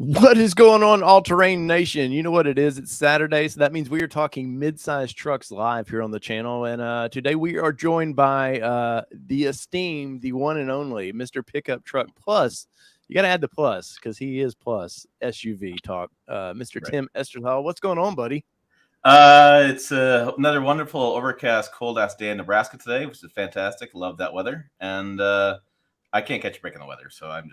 What is going on, All Terrain Nation? You know what it is. It's Saturday, so that means we are talking Midsize Trucks live here on the channel. And today we are joined by the esteemed, the one and only Mr. Pickup Truck Plus. You got to add the plus because he is plus SUV talk. Mr. Right. Tim Esterdahl. What's going on, buddy? It's another wonderful overcast, cold ass day in Nebraska today, which is fantastic. Love that weather, and I can't catch a break in the weather, so I'm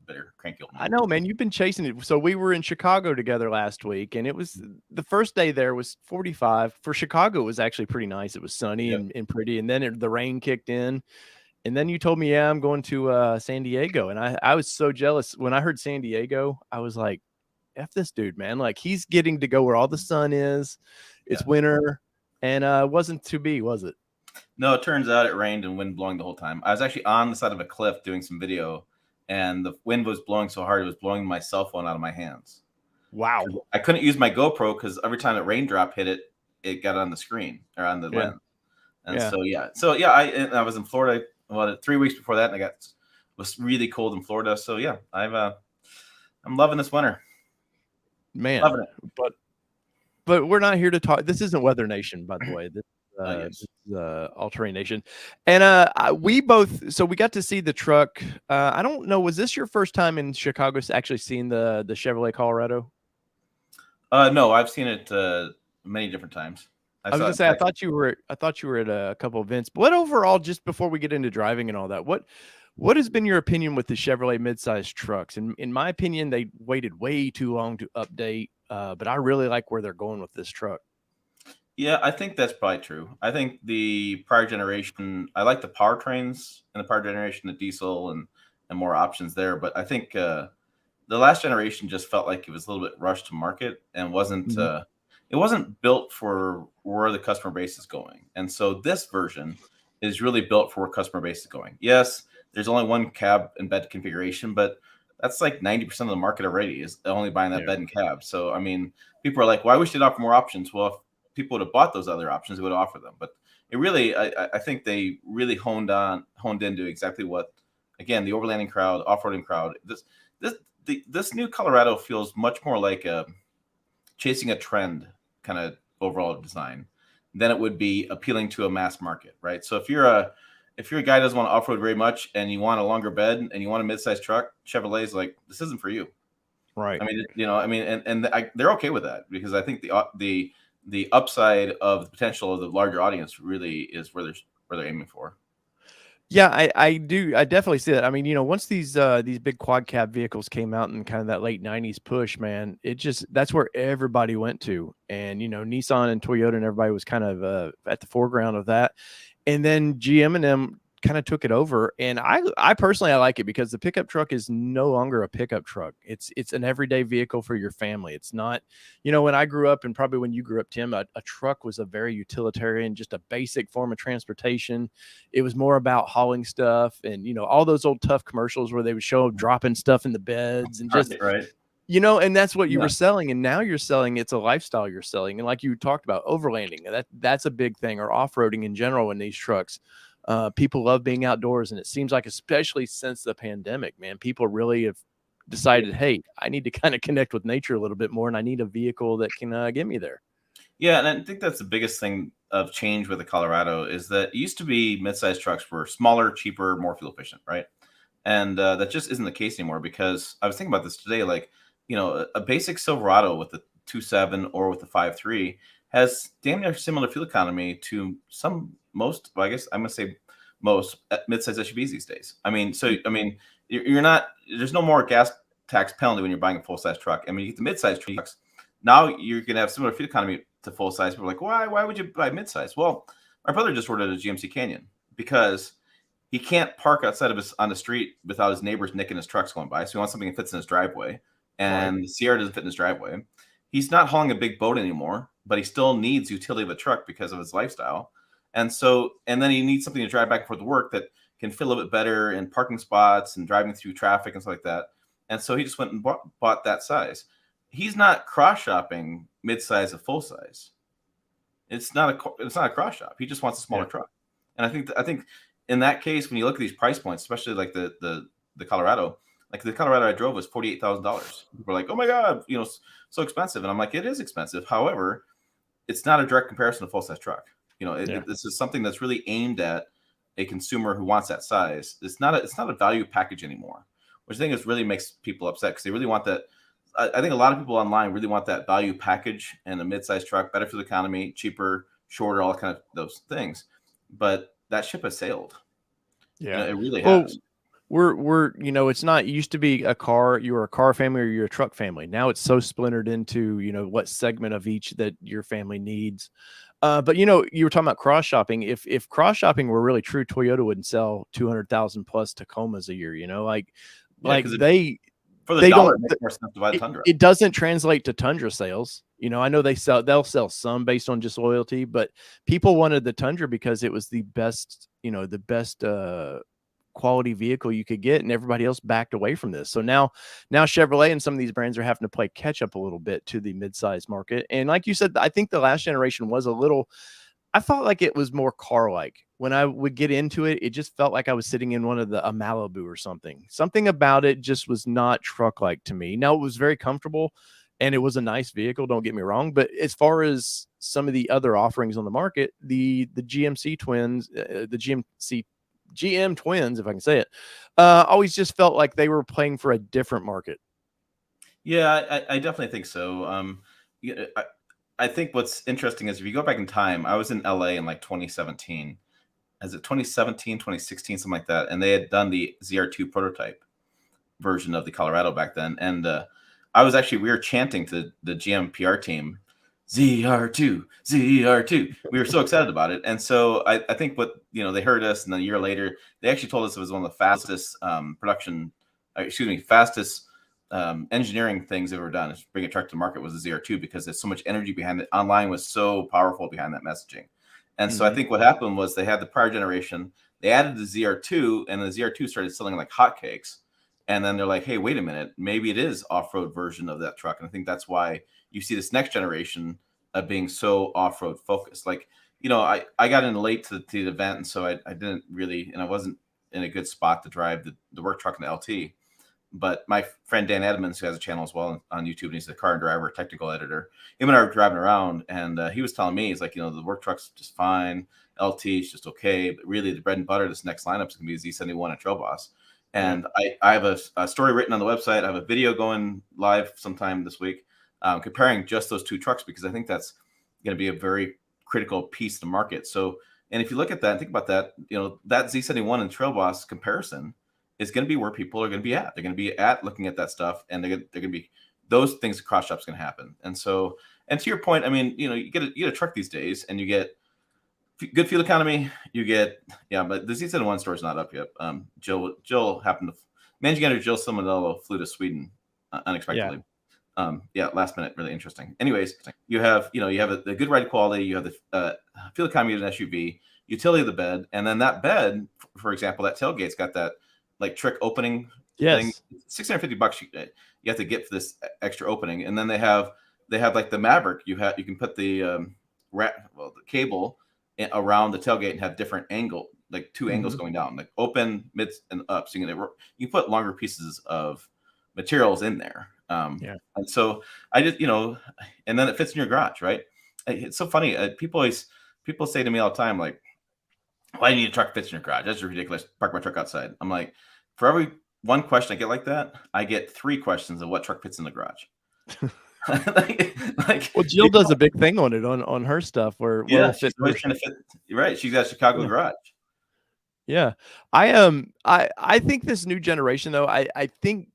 bitter, cranky old man. I know, man. You've been chasing it. So we were in Chicago together last week, and it was the first day there was 45. For Chicago, it was actually pretty nice. It was sunny Yep. and pretty, and then the rain kicked in. And then you told me, yeah, I'm going to San Diego. And I was so jealous. When I heard San Diego, I was like, F this dude, man. Like, he's getting to go where all the sun is. It's winter. And wasn't to be, was it? No, it turns out it rained and wind blowing the whole time. I was actually on the side of a cliff doing some video, and the wind was blowing so hard it was blowing my cell phone out of my hands. Wow. I couldn't use my GoPro because every time a raindrop hit it, it got on the screen or on the lens. And I was in Florida 3 weeks before that, and was really cold in Florida. So yeah, I'm loving this winter. Man, loving it. But we're not here to talk. This isn't Weather Nation, by the way. This is All Terrain Nation. And we got to see the truck. I don't know, was this your first time in Chicago actually seeing the Chevrolet Colorado? No, I've seen it many different times. I was gonna say, I thought you were at a couple events. But what overall, just before we get into driving and all that, what has been your opinion with the Chevrolet midsize trucks? In my opinion, they waited way too long to update. But I really like where they're going with this truck. Yeah, I think that's probably true. I think the prior generation, I like the powertrains in the prior generation, the diesel and more options there. But I think the last generation just felt like it was a little bit rushed to market and wasn't it wasn't built for where the customer base is going. And so this version is really built for where customer base is going. Yes, there's only one cab and bed configuration, but that's like 90% of the market already is only buying that bed and cab. So, I mean, people are like, well, I wish they'd offer more options. Well, if people would have bought those other options, they would offer them. But it really, I think they really honed into exactly what, again, the overlanding crowd, off-roading crowd, this new Colorado feels much more like chasing a trend kind of overall design than it would be appealing to a mass market, right? So if you're a guy who doesn't want to off-road very much and you want a longer bed and you want a mid-sized truck, Chevrolet's like, this isn't for you. Right. I mean, they're okay with that because I think the upside of the potential of the larger audience really is where they're aiming for. Yeah, I do. I definitely see that. I mean, once these big quad cab vehicles came out in kind of that late 90s push, man, that's where everybody went to. And, Nissan and Toyota and everybody was kind of at the foreground of that. And then GM and them kind of took it over. And I personally, I like it because the pickup truck is no longer a pickup truck. It's an everyday vehicle for your family. It's not, when I grew up and probably when you grew up, Tim, a truck was a very utilitarian, just a basic form of transportation. It was more about hauling stuff and, all those old tough commercials where they would show dropping stuff in the beds and just, right. And that's what you were selling. And now you're selling, it's a lifestyle you're selling. And like you talked about, overlanding, that's a big thing, or off-roading in general in these trucks. People love being outdoors. And it seems like, especially since the pandemic, man, people really have decided, hey, I need to kind of connect with nature a little bit more. And I need a vehicle that can get me there. Yeah. And I think that's the biggest thing of change with the Colorado is that it used to be mid-sized trucks were smaller, cheaper, more fuel efficient, right? And that just isn't the case anymore because I was thinking about this today, like, a basic Silverado with the 2.7 or with the 5.3 has damn near similar fuel economy to most midsize SUVs these days. I mean, you're not, there's no more gas tax penalty when you're buying a full size truck. I mean, you get the midsize trucks. Now you're going to have similar fuel economy to full size. People are like, why would you buy midsize? Well, my brother just ordered a GMC Canyon because he can't park outside of on the street without his neighbors nicking his trucks going by. So he wants something that fits in his driveway. And the Sierra doesn't fit in his driveway. He's not hauling a big boat anymore, but he still needs utility of a truck because of his lifestyle. And then he needs something to drive back and forth to work that can fit a little bit better in parking spots and driving through traffic and stuff like that. And so he just went and bought that size. He's not cross shopping mid-size to full size. It's not a cross shop. He just wants a smaller truck. And I think in that case, when you look at these price points, especially like the Colorado, Like the Colorado I drove was $48,000. People are like, oh my god, so expensive, and I'm like, it is expensive. However, it's not a direct comparison to full size truck. Yeah. This is something that's really aimed at a consumer who wants that size. It's not a value package anymore, which I think is really makes people upset because they really want that. I think a lot of people online really want that value package and a mid-sized truck, better for the economy, cheaper, shorter, all kind of those things. But that ship has sailed. Yeah. It really Well, has. we're it's not, it used to be a car, you were a car family or you're a truck family. Now it's so splintered into, what segment of each that your family needs. But you were talking about cross shopping. If cross shopping were really true, Toyota wouldn't sell 200,000 plus Tacomas a year, Yeah, like because for the they dollar, don't, it makes more sense to buy the Tundra. it doesn't translate to Tundra sales. I know they'll sell some based on just loyalty, but people wanted the Tundra because it was the best, the best quality vehicle you could get, and everybody else backed away from this. So now Chevrolet and some of these brands are having to play catch up a little bit to the midsize market. And like you said, I think the last generation was a little, I felt like it was more car-like. When I would get into it, it just felt like I was sitting in one of a Malibu or something. Something about it just was not truck-like to me. Now, it was very comfortable and it was a nice vehicle, don't get me wrong, but as far as some of the other offerings on the market, the GMC twins, the GM twins, if I can say it, always just felt like they were playing for a different market. Yeah, I definitely think so. Yeah, I think what's interesting is if you go back in time, I was in LA in like 2017. Is it 2017, 2016, something like that? And they had done the ZR2 prototype version of the Colorado back then. And we were chanting to the GM PR team, ZR2, ZR2. We were so excited about it. And so I think they heard us, and then a year later, they actually told us it was one of the fastest fastest engineering things they've ever done is bring a truck to market was the ZR2 because there's so much energy behind it. Online was so powerful behind that messaging. And so I think what happened was they had the prior generation, they added the ZR2, and the ZR2 started selling like hotcakes. And then they're like, hey, wait a minute, maybe it is off-road version of that truck. And I think that's why you see this next generation of being so off-road focused. Like, I got in late to the event, and so I didn't really, and I wasn't in a good spot to drive the work truck and the LT. But my friend Dan Edmonds, who has a channel as well on YouTube, and he's a car and driver, technical editor, him and I were driving around, and he was telling me, he's like, the work truck's just fine, LT is just okay, but really the bread and butter, this next lineup is going to be Z71 and Trail Boss. And I have a story written on the website. I have a video going live sometime this week comparing just those two trucks because I think that's going to be a very critical piece of the market. So, and if you look at that and think about that, that Z71 and Trail Boss comparison is going to be where people are going to be at. They're going to be at looking at that stuff, and they're going to be those things. Cross shop's going to happen. And so, and to your point, I mean, you get a truck these days, and you get good fuel economy. You get but the Z71 store is not up yet. Jill happened to managing editor Jill Simonello flew to Sweden unexpectedly. Last minute, really interesting. Anyways, you have the good ride quality. You have the fuel economy of an SUV, utility of the bed, and then that bed, for example, that tailgate's got that like trick opening thing. $650 you have to get for this extra opening, and then they have like the Maverick. You can put the the cable around the tailgate and have different angle, like two angles going down, like open, mid, and up. So you put longer pieces of materials in there. And so I just and then it fits in your garage, right? It's so funny. People say to me all the time, like, why do you need a truck fits in your garage? That's ridiculous. Park my truck outside. I'm like, for every one question I get like that, I get 3 questions of what truck fits in the garage. Well, Jill does a big thing on it on her stuff where she's always trying to fit. You're right. She's got a Chicago garage. Yeah. I think this new generation though, I think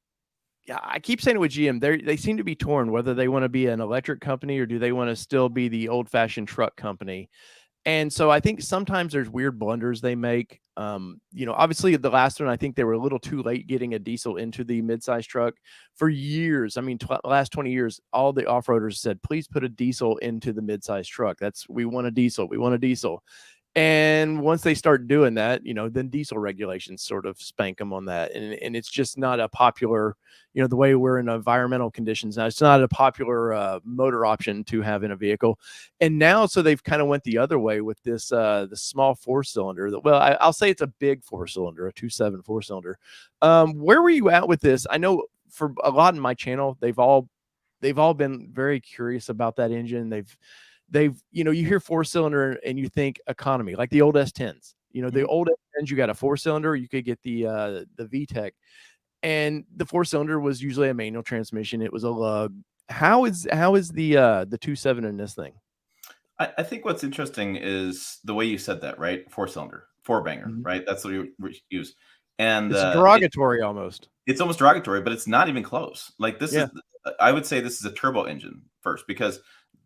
I keep saying it with GM, they seem to be torn whether they want to be an electric company or do they want to still be the old-fashioned truck company. And so I think sometimes there's weird blunders they make. Obviously the last one, I think they were a little too late getting a diesel into the midsize truck for years. I mean, last 20 years, all the off-roaders said, please put a diesel into the midsize truck. We want a diesel. We want a diesel. And once they start doing that, then diesel regulations sort of spank them on that. And it's just not a popular, the way we're in environmental conditions now, it's not a popular motor option to have in a vehicle. And now, so they've kind of went the other way with this, the small 4-cylinder that, well, I'll say it's a big 4-cylinder, a 2.7 4-cylinder. Where were you at with this? I know for a lot in my channel, they've all been very curious about that engine. They've you hear 4-cylinder and you think economy, like the old S10s. The old S10s, you got a 4-cylinder, you could get the VTEC, and the 4-cylinder was usually a manual transmission. It was a lug. How is the 2.7 in this thing? I think what's interesting is the way you said that, right? 4-cylinder, 4-banger, Mhm. right? That's what you use. And It's derogatory almost. it's almost derogatory, but it's not even close. Like this Yeah. is, I would say this is a turbo engine first, because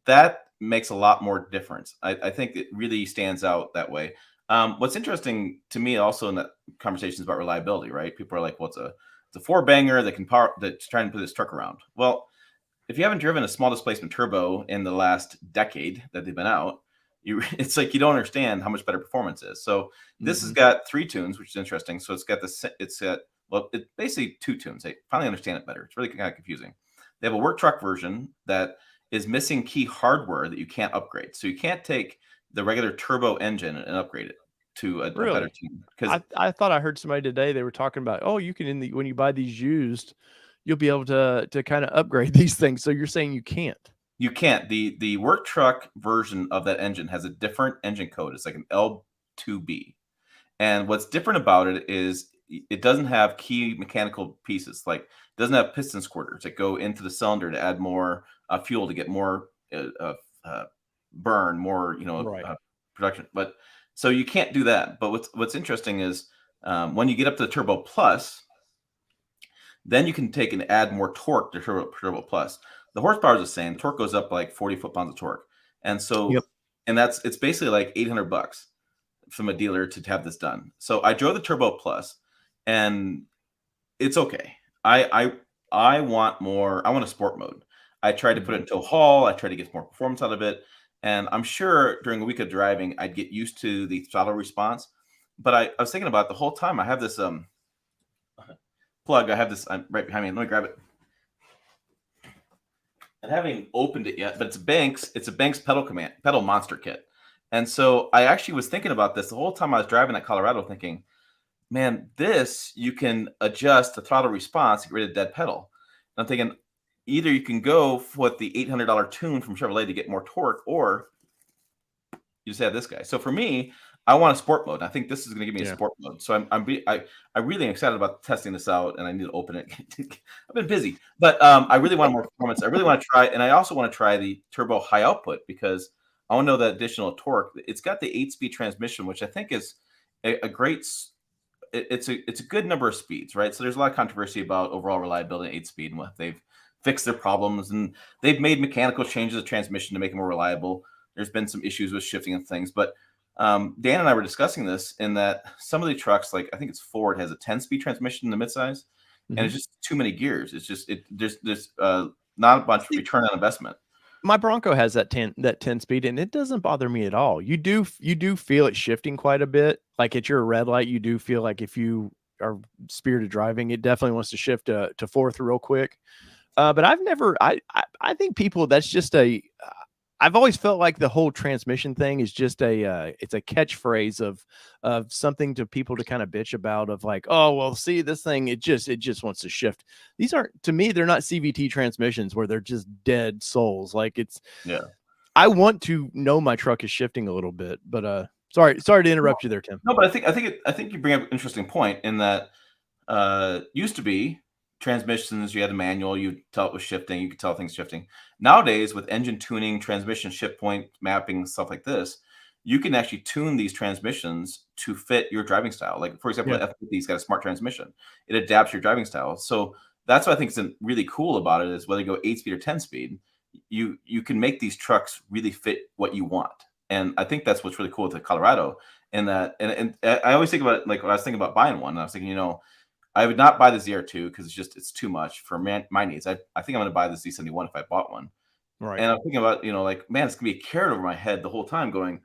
that makes a lot more difference. I think it really stands out that way. What's interesting to me also in that conversation is about reliability, right? People are like, well, it's a 4-banger that can power, that's trying to put this truck around. Well, if you haven't driven a small displacement turbo in the last decade that they've been out, it's like you don't understand how much better performance is. So this has Mhm. got 3 tunes, which is interesting. So it's got, well, it's basically 2 tunes. I finally understand it better. It's really kind of confusing. They have a work truck version that is missing key hardware that you can't upgrade. So you can't take the regular turbo engine and upgrade it to a better Really? tune, because I thought I heard somebody today, they were talking about, oh, you can when you buy these used, you'll be able to kind of upgrade these things. So you're saying you can't? you can't. The work truck version of that engine has a different engine code. It's like an L2B. And what's different about it is it doesn't have key mechanical pieces. Like, it doesn't have piston squirters that go into the cylinder to add more fuel to get more uh, burn, more Right. production. But so you can't do that. But what's interesting is, when you get up to the Turbo Plus, then you can take and add more torque to Turbo Plus. The horsepower is the same. Torque goes up like 40 foot-pounds of torque, and Yep. so it's basically like $800 from a dealer to have this done. So I drove the Turbo Plus, and it's okay. I want more. I want a sport mode. I tried to put it Mhm. into a haul. I tried to get more performance out of it, and I'm sure during a week of driving, I'd get used to the throttle response. But I was thinking about it the whole time. I have this plug. I have this right behind me. Let me grab it. I haven't opened it yet, but it's a Banks pedal monster kit. And so I actually was thinking about this the whole time I was driving that Colorado, thinking, man, this you can adjust the throttle response to get rid of dead pedal. And I'm thinking, either you can go with the $800 tune from Chevrolet to get more torque, or you just have this guy. So for me, I want a sport mode. I think this is going to give me a Yeah. sport mode. So I really am excited about testing this out, and I need to open it. I've been busy, but I really want more performance. I really want to try, and I also want to try the turbo high output, because I want to know that additional torque. It's got the 8-speed transmission, which I think is a great. It's a good number of speeds, right? So there's a lot of controversy about overall reliability in 8-speed and what they've fixed their problems, and they've made mechanical changes to transmission to make it more reliable. There's been some issues with shifting and things, but Dan and I were discussing this, in that some of the trucks, like I think it's Ford, has a 10-speed transmission in the midsize, and Mhm. it's just too many gears. It's just there's not a bunch of See, return on investment. my Bronco has that 10 speed, and it doesn't bother me at all. You do feel it shifting quite a bit. Like at your red light, you do feel like if you are spirited driving, it definitely wants to shift to fourth real quick. But I've never. I think people. That's just a. I've always felt like the whole transmission thing is just a. It's a catchphrase of something to people to kind of bitch about. Of like, oh well, see this thing. It just wants to shift. These aren't, to me. They're not CVT transmissions where they're just dead souls. Like it's. Yeah. I want to know my truck is shifting a little bit, but sorry to No, interrupt you there, Tim. no, but I think you bring up an interesting point, in that used to be transmissions, you had a manual, you tell it was shifting, you could tell things shifting. Nowadays, with engine tuning, transmission shift point mapping, stuff like this, you can actually tune these transmissions to fit your driving style. Like, for example, Yeah. the F50's got a smart transmission. It adapts your driving style. So that's what I think is really cool about it, is whether you go 8-speed or 10-speed, you can make these trucks really fit what you want. And I think that's what's really cool with the Colorado. And I always think about it, like when I was thinking about buying one, I was thinking, I would not buy the ZR2, because it's too much for my needs. I think I'm going to buy the Z71 if I bought one. Right. And I'm thinking about, like, man, it's going to be a carrot over my head the whole time, going,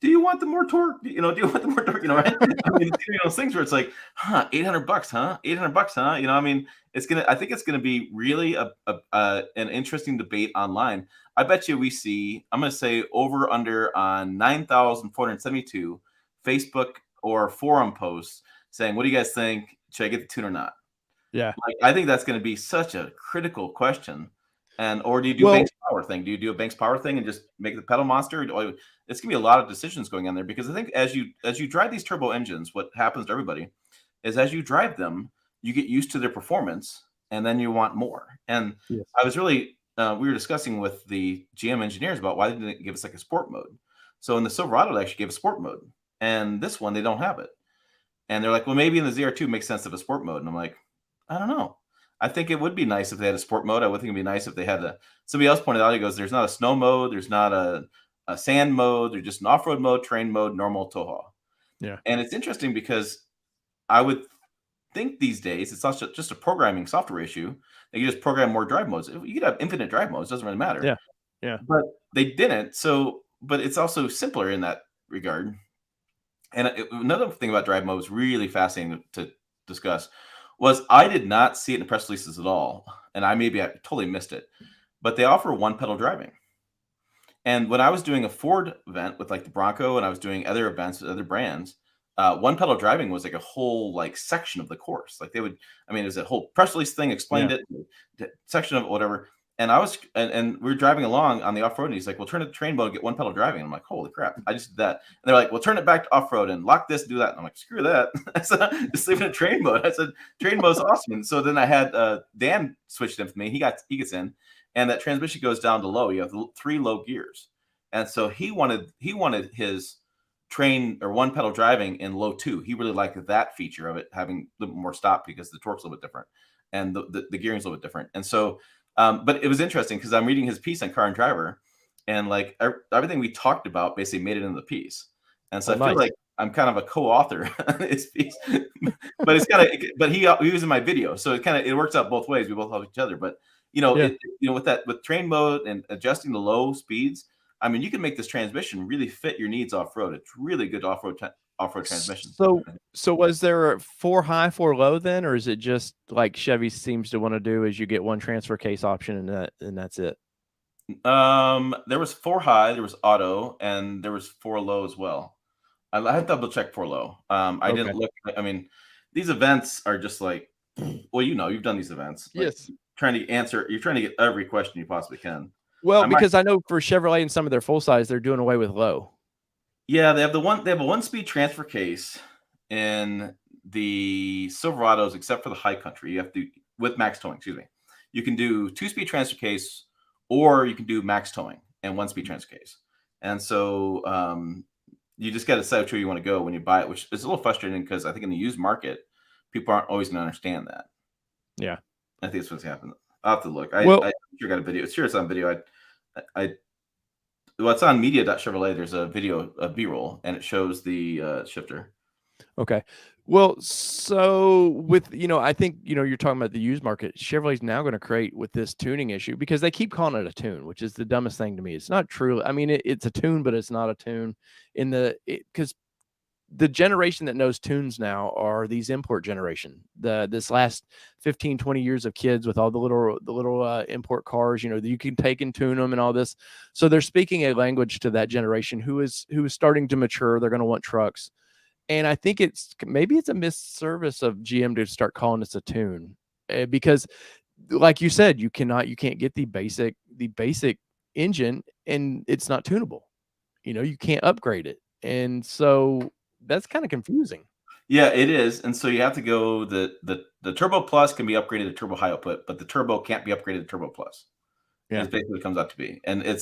do you want the more torque? Do you want the more torque? Right? I mean, it's those things where it's like, $800, huh? $800, huh? I mean, I think it's gonna be really an interesting debate online. I bet you we see, I'm gonna say over under on 9,472 Facebook or forum posts saying, what do you guys think? Should I get the tune or not? Yeah. Like, I think that's going to be such a critical question. Or do you do Well, Banks Power thing? Do you do a Banks Power thing and just make the pedal monster? It's going to be a lot of decisions going on there, because I think as you drive these turbo engines, what happens to everybody is as you drive them, you get used to their performance, and then you want more. And yes. I was really we were discussing with the GM engineers about why they didn't give us like a sport mode. So in the Silverado, they actually gave a sport mode, and this one they don't have it. And they're like, well, maybe in the ZR2 makes sense of a sport mode. And I'm like, I don't know. I think it would be nice if they had a sport mode. I would think it'd be nice if they had somebody else pointed out, he goes, there's not a snow mode, there's not a sand mode, there's just an off-road mode, terrain mode, normal, tow haul. Yeah. And it's interesting because I would think these days it's not just a programming software issue. They can just program more drive modes. You could have infinite drive modes, doesn't really matter. Yeah. Yeah. But they didn't. So, but it's also simpler in that regard. And another thing about drive mode was really fascinating to discuss was I did not see it in the press releases at all, and I totally missed it. But they offer one pedal driving. And when I was doing a Ford event with like the Bronco, and I was doing other events with other brands, one pedal driving was like a whole like section of the course. Like it was a whole press release thing, explained it, section of whatever. And and we were driving along on the off road, and he's like, "Well, turn it to train mode, get one pedal driving." And I'm like, "Holy crap!" I just did that. And they're like, "Well, turn it back to off road and lock this, do that." And I'm like, "Screw that!" I said, "Just leave it in train mode." I said, "Train mode's awesome." And so then I had Dan switched in for me. He gets in, and that transmission goes down to low. You have 3 low gears, and so he wanted his train or one pedal driving in low 2. He really liked that feature of it having a little more stop because the torque's a little bit different and the gearing's a little bit different. And so but it was interesting because I'm reading his piece on Car and Driver, and like everything we talked about basically made it into the piece. And so I feel like I'm kind of a co-author on his piece, but it's kind of, but he was in my video, so it works out both ways. We both help each other, but with train mode and adjusting the low speeds, I mean, you can make this transmission really fit your needs off road. It's really good off-road transmission. So was there a 4 high, 4 low then, or is it just like Chevy seems to want to do, is you get one transfer case option and that's it? There was 4 high, there was auto, and there was 4 low as well. I had to double check 4 low. I didn't look. I mean, these events are just like, well, you've done these events. Like, Yes. You're trying to get every question you possibly can. Well, because I know for Chevrolet and some of their full size, they're doing away with low. Yeah, they have a 1-speed transfer case in the Silverados, except for the high country. You have to, with max towing, excuse me. You can do 2-speed transfer case, or you can do max towing and 1-speed transfer case. And so you just got to decide which way you want to go when you buy it, which is a little frustrating because I think in the used market, people aren't always going to understand that. Yeah. I think that's what's happened. I'll have to look. I sure got a video. It's on video. Well, it's on media.chevrolet. There's a video, a B-roll, and it shows the shifter. Okay. Well, so with, I think, you're talking about the used market. Chevrolet's now going to create with this tuning issue because they keep calling it a tune, which is the dumbest thing to me. It's not true. I mean, it's a tune, but it's not a tune because the generation that knows tunes now are these import generation. This last 15, 20 years of kids with all the little import cars, that you can take and tune them and all this. So they're speaking a language to that generation who is starting to mature. They're going to want trucks. And I think maybe it's a misservice of GM to start calling this a tune because, like you said, you can't get the basic engine and it's not tunable. You can't upgrade it, and so that's kind of confusing. Yeah, it is. And so you have to go the Turbo Plus can be upgraded to Turbo High Output, but the Turbo can't be upgraded to Turbo Plus. Yeah, it's basically what it comes out to be, and it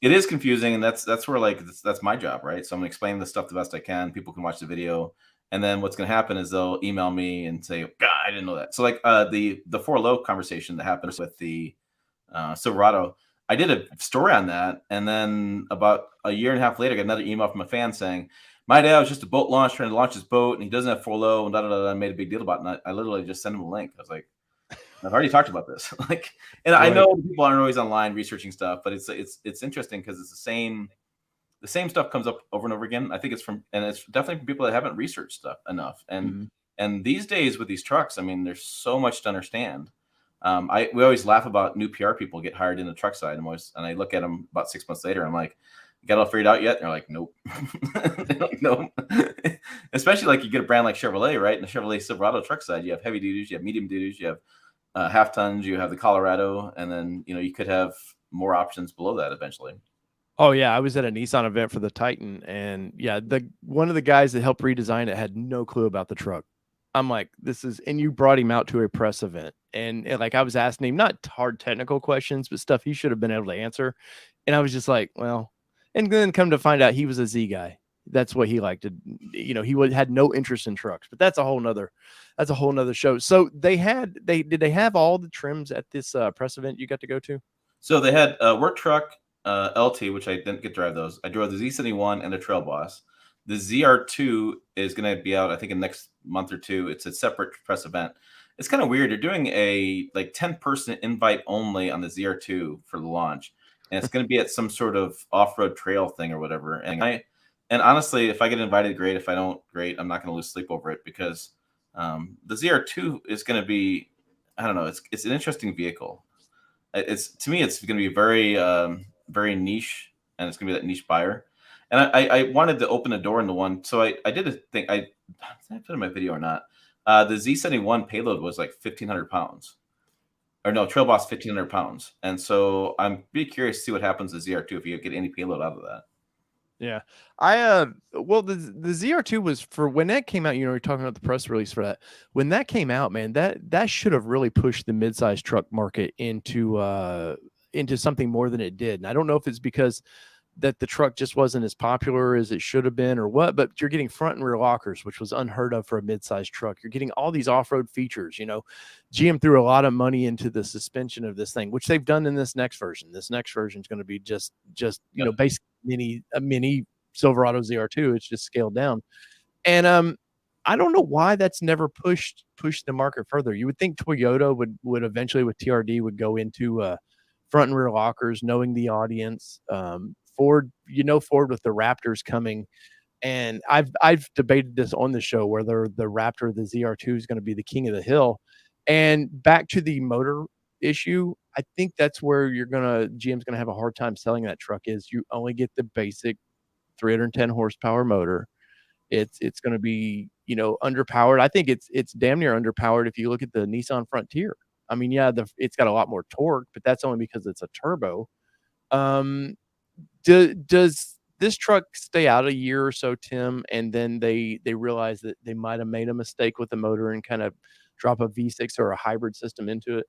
is confusing, and that's where that's my job, right? So I'm gonna explain the stuff the best I can. People can watch the video, and then what's gonna happen is they'll email me and say, "God, I didn't know that." So like the 4 low conversation that happens with the Silverado, I did a story on that, and then about a year and a half later, I got another email from a fan saying, "My dad was just a boat launch trying to launch his boat, and he doesn't have 4 low, and da da da." I made a big deal about it, and I literally just sent him a link. I was like, I've already talked about this. And right. I know people aren't always online researching stuff, but it's interesting because it's the same the same stuff comes up over and over again. I think it's definitely from people that haven't researched stuff enough. Mhm. And these days with these trucks, I mean, there's so much to understand. We always laugh about new PR people get hired in the truck side, and I look at them about 6 months later. I'm like, "You got it all figured out yet?" And they're like, "Nope." They don't know. Especially like you get a brand like Chevrolet, right? In the Chevrolet Silverado truck side, you have heavy duties, you have medium duties, you have half tons, you have the Colorado, and then you could have more options below that eventually. Oh yeah, I was at a Nissan event for the Titan, and yeah, the one of the guys that helped redesign it had no clue about the truck. I'm like, this is, and you brought him out to a press event, and like I was asking him not hard technical questions, but stuff he should have been able to answer, and I was just like, well, and then come to find out he was a Z guy. That's what he liked to, had no interest in trucks, but that's a whole nother show. So did they have all the trims at this press event you got to go to? So they had a work truck, LT, which I didn't get to drive those. I drove the Z71 and the Trail Boss. The ZR2 is going to be out, I think, in the next month or two. It's a separate press event. It's kind of weird. They're doing a like 10-person invite only on the ZR2 for the launch, and it's going to be at some sort of off-road trail thing or whatever. And honestly, if I get invited, great. If I don't, great. I'm not going to lose sleep over it because the ZR2 is going to be, I don't know. It's an interesting vehicle. It's to me, it's going to be very very niche, and it's going to be that niche buyer. And I wanted to open a door in the one, so I did a thing. Did I put in my video or not? The Z71 payload was like 1,500 pounds, or no, Trail Boss 1,500 pounds, and so I'm really curious to see what happens to ZR2 if you get any payload out of that. Yeah. Well, the ZR2 was, for when that came out, you're talking about the press release for that. When that came out, man, that should have really pushed the midsize truck market into something more than it did. And I don't know if it's because that the truck just wasn't as popular as it should have been or what, but you're getting front and rear lockers, which was unheard of for a midsize truck. You're getting all these off-road features. GM threw a lot of money into the suspension of this thing, which they've done in this next version. This next version is going to be just basically a mini Silverado ZR2. It's just scaled down. And I don't know why that's never pushed the market further. You would think Toyota would eventually, with TRD, would go into front and rear lockers, knowing the audience. Ford with the Raptors coming, and I've debated this on the show whether the Raptor, the ZR2, is going to be the king of the hill. And back to the motor issue, I think that's where GM's gonna have a hard time selling that truck. Is you only get the basic 310 horsepower motor. It's going to be underpowered. I think it's damn near underpowered if you look at the Nissan Frontier. I mean, yeah, it's got a lot more torque, but that's only because it's a turbo. Does this truck stay out a year or so, Tim, and then they realize that they might have made a mistake with the motor and kind of drop a V6 or a hybrid system into it?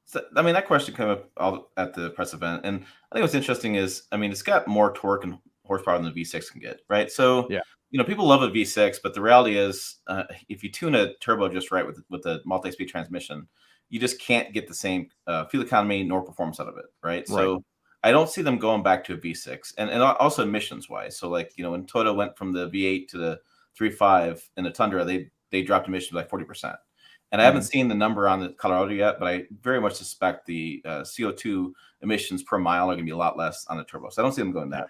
So, I mean, that question came up all at the press event, and I think what's interesting is, I mean, it's got more torque and horsepower than the V6 can get, right? So, Yeah. People love a V6, but the reality is, if you tune a turbo just right with a multi-speed transmission, you just can't get the same fuel economy nor performance out of it, right? So, I don't see them going back to a V6, and also emissions wise. So, like when Toyota went from the V8 to the 3.5 in the Tundra, they dropped emissions by 40%. And I haven't seen the number on the Colorado yet, but I very much suspect the CO2 emissions per mile are going to be a lot less on the turbo. So I don't see them going that.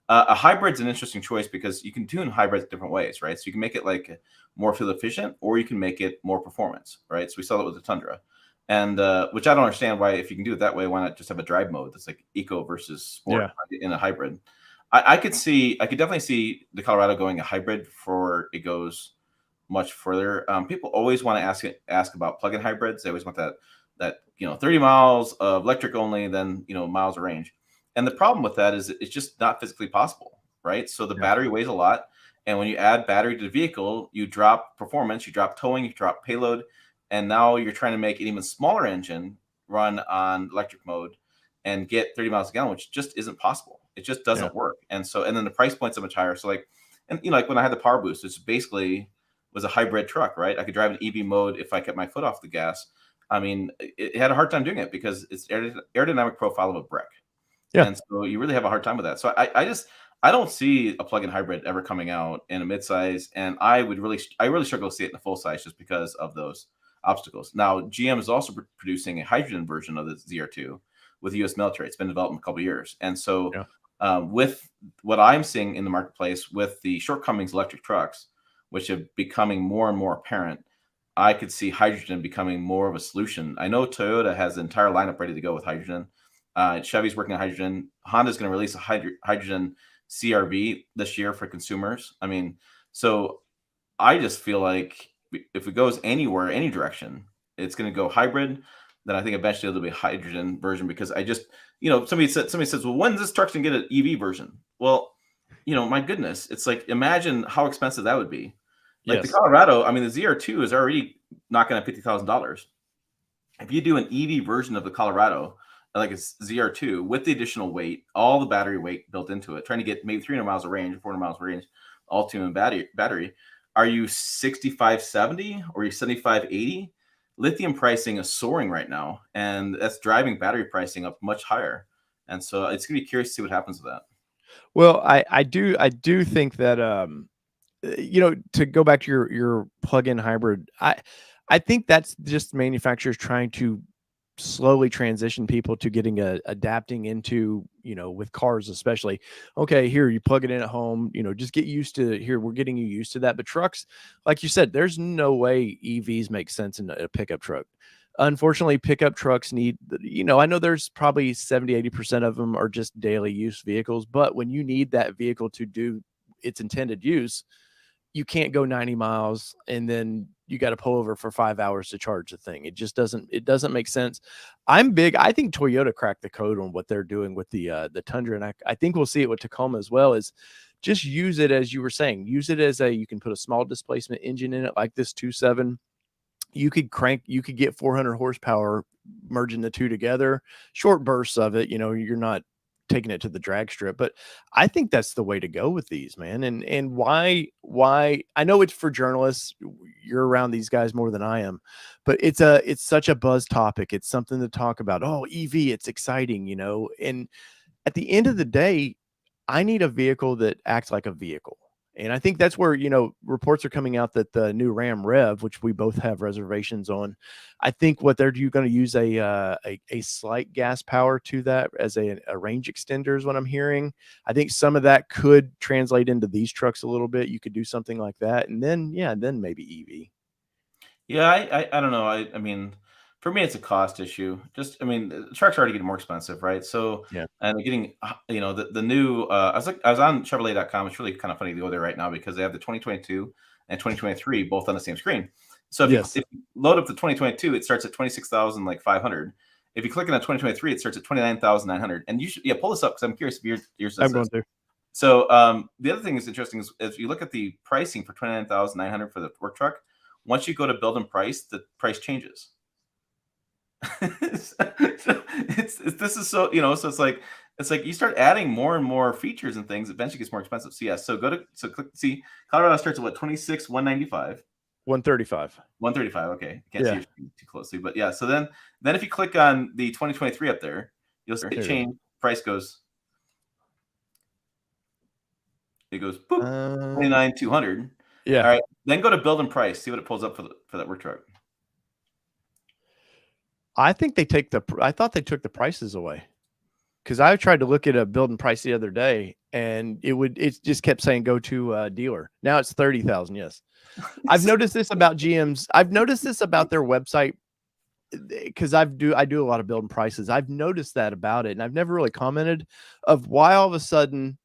A hybrid's an interesting choice because you can tune hybrids different ways, right? So you can make it like more fuel efficient, or you can make it more performance, right? So we saw that with the Tundra, and which I don't understand why, if you can do it that way, why not just have a drive mode that's like eco versus sport in a hybrid? I could definitely see the Colorado going a hybrid before it goes much further. People always want to ask about plug-in hybrids. They always want that 30 miles of electric only, then miles of range. And the problem with that is it's just not physically possible, right? So the battery weighs a lot, and when you add battery to the vehicle, you drop performance, you drop towing, you drop payload, and now you're trying to make an even smaller engine run on electric mode and get 30 miles a gallon, which just isn't possible. It just doesn't work. And then the price points are much higher. So like when I had the Power Boost, it's basically was a hybrid truck, right? I could drive an EV mode if I kept my foot off the gas. I mean, it had a hard time doing it because it's aerodynamic profile of a brick. Yeah. And so you really have a hard time with that. So I don't see a plug-in hybrid ever coming out in a midsize, and I really struggle to see it in a full size just because of those obstacles. Now, GM is also producing a hydrogen version of the ZR2 with the U.S. military. It's been developed in a couple of years, and so With what I'm seeing in the marketplace with the shortcomings of electric trucks, which are becoming more and more apparent, I could see hydrogen becoming more of a solution. I know Toyota has the entire lineup ready to go with hydrogen. Chevy's working on hydrogen. Honda's going to release a hydrogen CRV this year for consumers. I mean, so I just feel like if it goes anywhere, any direction, it's going to go hybrid. Then I think eventually there'll be a hydrogen version because I just, somebody says, well, when's this truck's going to get an EV version? Well, my goodness, it's like, imagine how expensive that would be. Like the Yes. Colorado, I mean, the ZR2 is already knocking at $50,000. If you do an EV version of the Colorado, like a ZR2 with the additional weight, all the battery weight built into it, trying to get maybe 300 miles of range, 400 miles of range, all to in battery, are you 6570 or are you 7580? Lithium pricing is soaring right now, and that's driving battery pricing up much higher. And so it's going to be curious to see what happens with that. Well, I do think that to go back to your plug-in hybrid, I think that's just manufacturers trying to slowly transition people to getting adapting into, with cars especially. Okay, here you plug it in at home, just get used to here. We're getting you used to that. But trucks, like you said, there's no way EVs make sense in a pickup truck. Unfortunately, pickup trucks need, I know there's probably 70-80% of them are just daily use vehicles, but when you need that vehicle to do its intended use, you can't go 90 miles and then you got to pull over for 5 hours to charge the thing. It doesn't make sense. I think Toyota cracked the code on what they're doing with the Tundra. And I think we'll see it with Tacoma as well, is just use it, as you were saying, use it as you can put a small displacement engine in it like this 2.7. You could get 400 horsepower merging the two together, short bursts of it. You're not taking it to the drag strip, but I think that's the way to go with these, man. And why I know it's for journalists. You're around these guys more than I am, but it's such a buzz topic. It's something to talk about. Oh, EV, it's exciting, and at the end of the day, I need a vehicle that acts like a vehicle. And I think that's where, reports are coming out that the new Ram Rev, which we both have reservations on, I think what they're going to use a slight gas power to that as a range extender is what I'm hearing. I think some of that could translate into these trucks a little bit. You could do something like that. And then, then maybe EV. Yeah, I don't know. I mean, for me, it's a cost issue. Just, I mean, the trucks are already getting more expensive, right? So, Yeah. and they're getting, the new. I was on Chevrolet.com. It's really kind of funny to go there right now because they have the 2022 and 2023 both on the same screen. So Yes. if you load up the 2022, it starts at 26,500. If you click on the 2023, it starts at 29,900. And you should pull this up because I'm curious if yours I'm does going this. to. So the other thing that's interesting is you look at the pricing for 29,900 for the work truck. Once you go to build and price, the price changes. So this is so so it's like you start adding more and more features and things. Eventually, it gets more expensive. So yeah, click see Colorado starts at what 26,195. 135. 135. Okay, I can't see Yeah. your screen too closely, but yeah. So then if you click on the 2023 up there, you'll see it There you change. Price goes. It goes boop go. 29,200. Yeah. All right. Then go to build and price. See what it pulls up for that work truck. I think I thought they took the prices away. Because I tried to look at a building price the other day, and it just kept saying go to a dealer. Now it's 30,000. Yes, I've noticed this about GM's. I've noticed this about their website because I do a lot of building prices. I've noticed that about it, and I've never really commented of why all of a sudden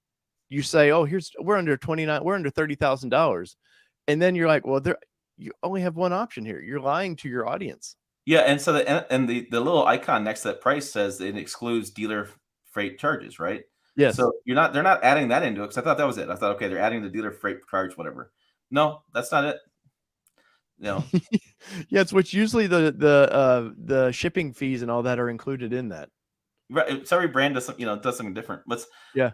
you say, "Oh, we're under $30,000," and then you're like, "Well, you only have one option here. You're lying to your audience." Yeah, and so the little icon next to that price says it excludes dealer freight charges, right? Yes. So they're not adding that into it because I thought that was it. I thought, okay, they're adding the dealer freight charge, whatever. No, that's not it. Yeah, it's which usually the shipping fees and all that are included in that. Right. So every brand does something different. Yeah.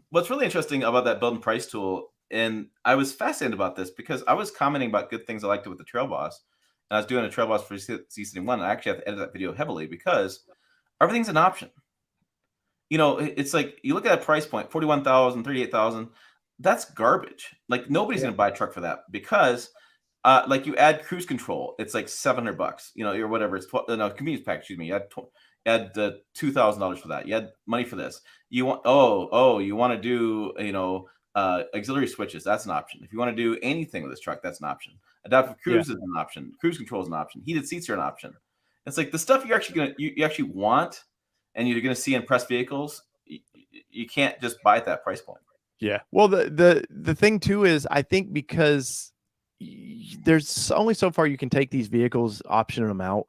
What's really interesting about that build and price tool, and I was fascinated about this because I was commenting about good things I liked it with the Trail Boss, and I was doing a Trail Boss for season one. And I actually have to edit that video heavily because everything's an option. It's like you look at that price point, 41,000, 38,000. That's garbage. Like nobody's going to buy a truck for that because like you add cruise control, it's like $700, or whatever. It's 12, no, convenience pack, excuse me. You add add the $2,000 for that. You had money for this. You want you want to do auxiliary switches. That's an option. If you want to do anything with this truck, that's an option. Adaptive Yeah. cruise is an option. Cruise control is an option. Heated seats are an option. It's like the stuff you're actually gonna you actually want, and you're gonna see in press vehicles. You can't just buy at that price point. Yeah. Well, the thing too is, I think because there's only so far you can take these vehicles, optioning them out.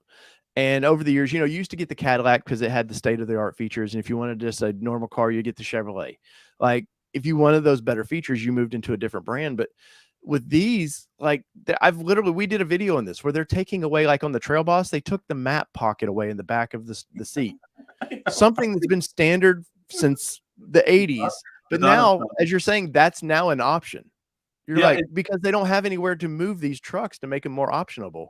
And over the years, you used to get the Cadillac because it had the state of the art features. And if you wanted just a normal car, you get the Chevrolet. Like if you wanted those better features, you moved into a different brand. But with these, like we did a video on this where they're taking away, like on the Trail Boss, they took the map pocket away in the back of the seat. Something that's been standard since the 80s. But now, as you're saying, that's now an option. You're because they don't have anywhere to move these trucks to make them more optionable.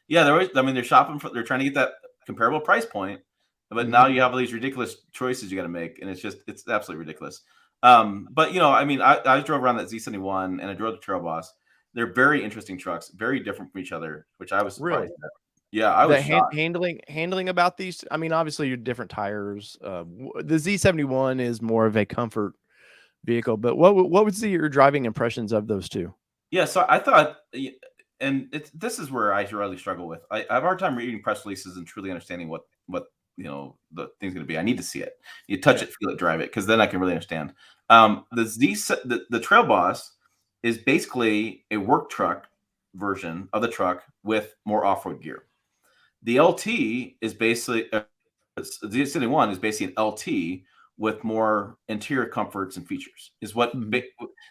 Yeah, they're shopping they're trying to get that comparable price point, but now you have all these ridiculous choices you got to make, and it's absolutely ridiculous. But I drove around that Z71 and I drove the Trail Boss. They're very interesting trucks, very different from each other, which I was surprised at. Yeah, I was handling about these. I mean, obviously, you're different tires. The Z71 is more of a comfort vehicle, but what would be your driving impressions of those two? Yeah, so I thought, and this is where I really struggle with. I have a hard time reading press releases and truly understanding what the thing's going to be. I need to see it. You touch it, feel it, drive it, because then I can really understand. The Trail Boss is basically a work truck version of the truck with more off-road gear. The LT is basically the Z71 is basically an LT with more interior comforts and features. Is what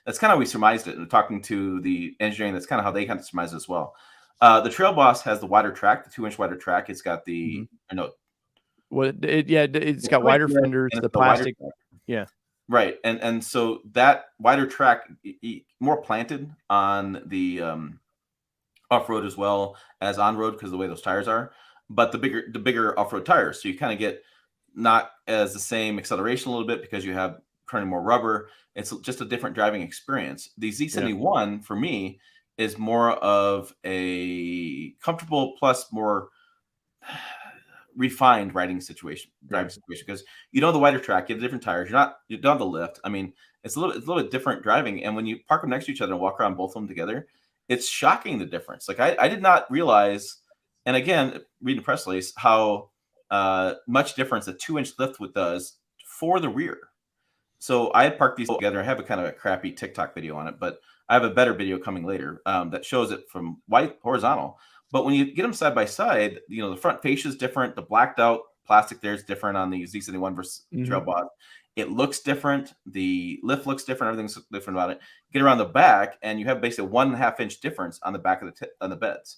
that's kind of how we surmised it. And talking to the engineering, that's kind of how they kind of surmised it as well. The Trail Boss has the wider track, the 2-inch wider track. It's got the it's got wider fenders, the plastic. Yeah. Right. And so that wider track, more planted on the off-road as well as on-road because of the way those tires are, but the bigger off-road tires. So you kind of get not as the same acceleration a little bit because you have turning more rubber. It's just a different driving experience. The Z71 for me is more of a comfortable plus more refined driving situation because the wider track, you have the different tires. You don't have the lift. I mean, it's a little bit different driving. And when you park them next to each other and walk around both of them together, it's shocking the difference. Like I did not realize, and again, reading the press release, how much difference a 2-inch lift does for the rear. So I had parked these together. I have a kind of a crappy TikTok video on it, but I have a better video coming later that shows it from white horizontal. But when you get them side by side, the front fascia is different. The blacked out plastic there is different on the Z71 versus Trail Boss. It looks different. The lift looks different. Everything's different about it. Get around the back, and you have basically a 1.5-inch difference on the back of on the beds.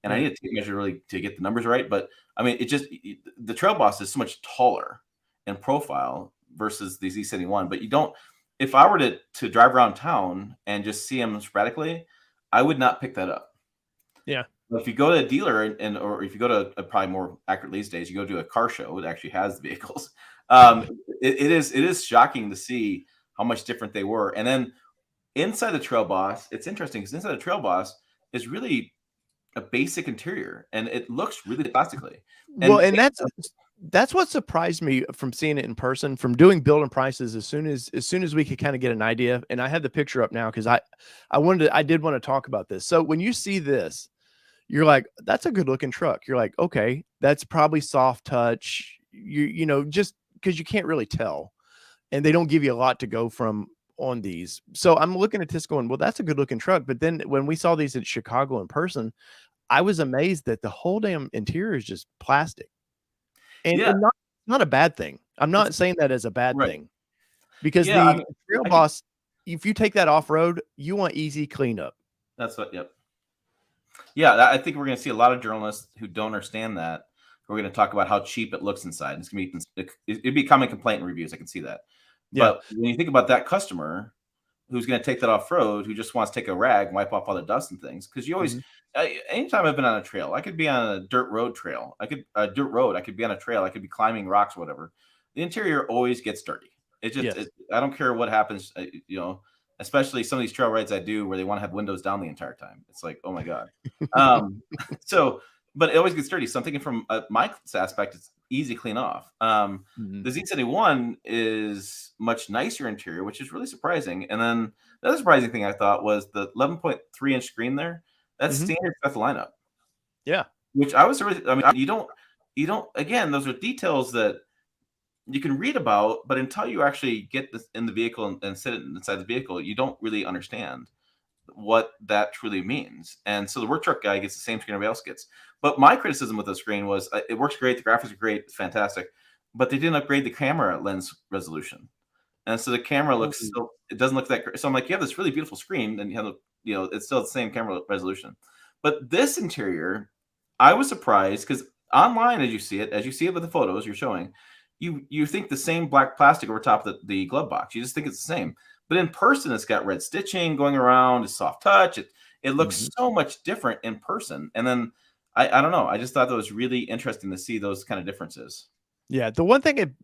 And I need to take a measure really to get the numbers right. But I mean, the Trail Boss is so much taller in profile versus the Z71. But you don't. If I were to drive around town and just see them sporadically, I would not pick that up. Yeah. If you go to a dealer or if you go to probably more accurate these days, you go to a car show that actually has the vehicles. It is shocking to see how much different they were. And then inside the Trail Boss, it's interesting because inside the Trail Boss is really a basic interior, and it looks really plastically. And that's what surprised me from seeing it in person, from doing build and prices as soon as we could kind of get an idea. And I have the picture up now because I did want to talk about this. So when you see this, you're like, that's a good looking truck. You're like, okay, that's probably soft touch. Just because you can't really tell, and they don't give you a lot to go from on these. So I'm looking at this going, well, that's a good looking truck. But then when we saw these at Chicago in person, I was amazed that the whole damn interior is just plastic, and not a bad thing. I'm not saying that as a bad thing, because the Trail Boss, if you take that off road, you want easy cleanup. That's what. Yep. Yeah, I think we're going to see a lot of journalists who don't understand that. We're going to talk about how cheap it looks inside. It's going to be it'd be a common complaint in reviews. I can see that. Yeah. But when you think about that customer who's going to take that off road, who just wants to take a rag and wipe off all the dust and things, because you always, anytime I've been on a trail, I could be on a dirt road trail. I could be on a trail. I could be climbing rocks or whatever. The interior always gets dirty. It just, I don't care what happens, especially some of these trail rides I do where they want to have windows down the entire time. It's like, oh my God. But it always gets dirty. So I'm thinking from my aspect, easy to clean off. Mhm. The Z71 is much nicer interior, which is really surprising. And then the other surprising thing I thought was the 11.3-inch screen there. That's Mhm. standard for the lineup, Yeah. which I was really. I mean, you don't. Again, those are details that you can read about, but until you actually get this in the vehicle and sit inside the vehicle, you don't really understand what that truly means. And so the work truck guy gets the same screen everybody else gets. But my criticism with the screen was it works great, the graphics are great, it's fantastic, but they didn't upgrade the camera lens resolution. And so the camera Oh. looks so it doesn't look that great. So I'm like, you have this really beautiful screen, and you have it's still the same camera resolution. But this interior, I was surprised because online, as you see it with the photos you're showing, you think the same black plastic over top of the glove box. You just think it's the same. But in person, it's got red stitching going around, it's soft touch. It looks Mhm. so much different in person. And then I don't know. I just thought that was really interesting to see those kind of differences. Yeah, the one thing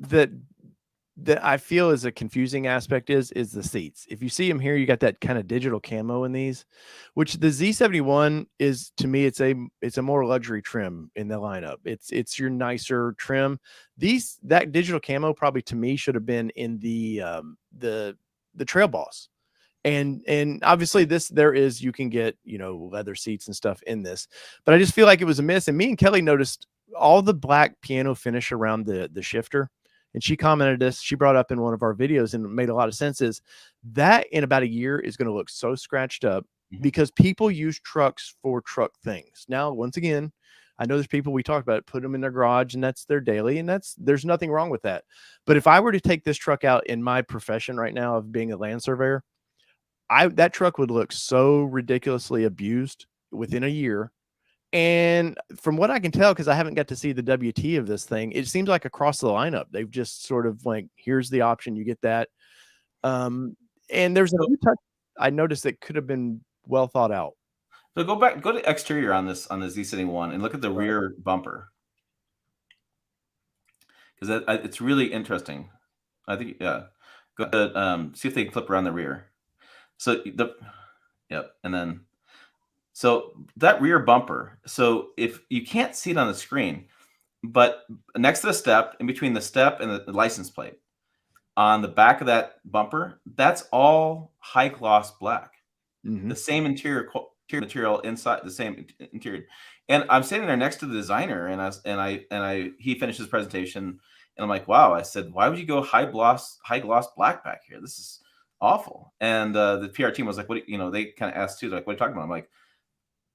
that I feel is a confusing aspect is the seats. If you see them here, you got that kind of digital camo in these, which the Z71 is to me, it's a more luxury trim in the lineup. It's your nicer trim. That digital camo probably to me should have been in the Trail Boss. And obviously there is, you can get, leather seats and stuff in this, but I just feel like it was a miss. And me and Kelly noticed all the black piano finish around the shifter, and she commented this, she brought up in one of our videos, and it made a lot of sense, is that in about a year is going to look so scratched up Mhm. because people use trucks for truck things. Now, once again, I know there's people, we talked about it, put them in their garage and that's their daily, and there's nothing wrong with that. But if I were to take this truck out in my profession right now of being a land surveyor, that truck would look so ridiculously abused within a year. And from what I can tell, because I haven't got to see the WT of this thing, it seems like across the lineup, they've just sort of like, here's the option, you get that. Um, and there's a So, few touch I noticed that could have been well thought out. so go to exterior on this on the Z71 and look at the Right. rear bumper because it's really interesting. I think yeah. Go to see if they can flip around the rear. So the yep, and then so that rear bumper. So if you can't see it on the screen, but next to the step, in between the step and the license plate, on the back of that bumper, that's all high gloss black. Mm-hmm. The same interior material inside the same interior. And I'm sitting there next to the designer, he finished his presentation, and I'm like, wow. I said, why would you go high gloss black back here? This is awful. And the PR team was like, they kind of asked too, like, what are you talking about? I'm like,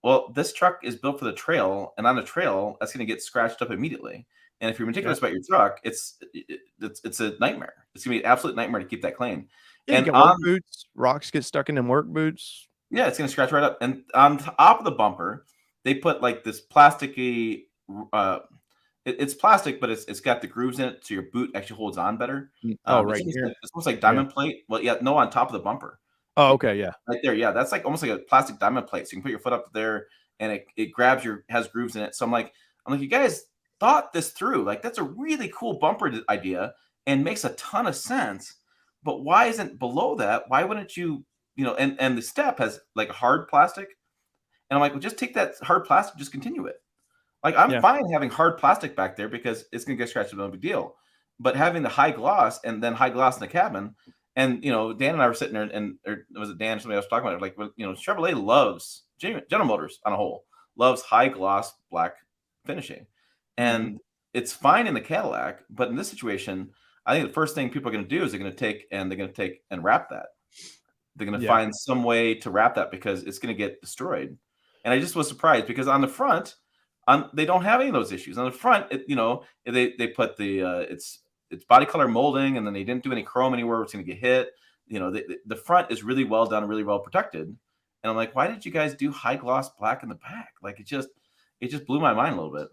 well, this truck is built for the trail, and on the trail, that's going to get scratched up immediately. And if you're Yeah. meticulous about your truck, it's a nightmare. It's going to be an absolute nightmare to keep that clean. Yeah, you And got on work boots, rocks get stuck in them work boots. Yeah, it's gonna scratch right up. And on top of the bumper, they put like this plasticky. Uh, it's plastic, but it's got the grooves in it, so your boot actually holds on better. Oh, It's right almost here. like Yeah. diamond plate. Well, yeah, no, on top of the bumper, Oh, okay. Yeah. right there. Yeah, that's like almost like a plastic diamond plate. So you can put your foot up there, and it grabs has grooves in it. So I'm like, you guys thought this through. Like that's a really cool bumper idea and makes a ton of sense. But why isn't below that? Why wouldn't you? And the step has like hard plastic. And I'm like, well, just take that hard plastic, just continue it. Like, I'm Yeah. fine having hard plastic back there because it's going to get scratched, no big deal. But having the high gloss and then high gloss in the cabin, and Dan and I were sitting there, and or was it Dan or somebody else talking about it? Like, well, Chevrolet loves General Motors on a whole loves high gloss black finishing, Mm-hmm. and it's fine in the Cadillac, but in this situation, I think the first thing people are going to do is they're going to take and wrap that. They're going to Yeah. find some way to wrap that because it's going to get destroyed. And I just was surprised because on the front, they don't have any of those issues. On the front, they put it's body color molding, and then they didn't do any chrome anywhere where it's going to get hit. The front is really well done, really well protected. And I'm like, why did you guys do high gloss black in the back? Like it just blew my mind a little bit.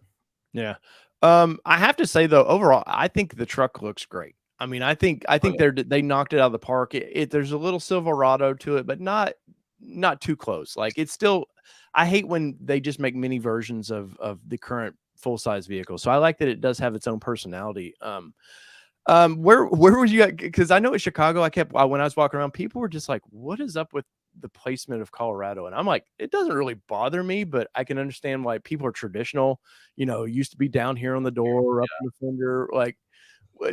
Yeah. I have to say though, overall, I think the truck looks great. I mean, I Oh think yeah, they knocked it out of the park. There's a little Silverado to it, but not too close. Like it's still, I hate when they just make mini versions of the current full size vehicle. So I like that it does have its own personality. Where was you at? Because I know in Chicago, when I was walking around, people were just like, "What is up with the placement of Colorado, and I'm like, it doesn't really bother me, but I can understand why people are traditional. Used to be down here on the door, up in the fender. Like,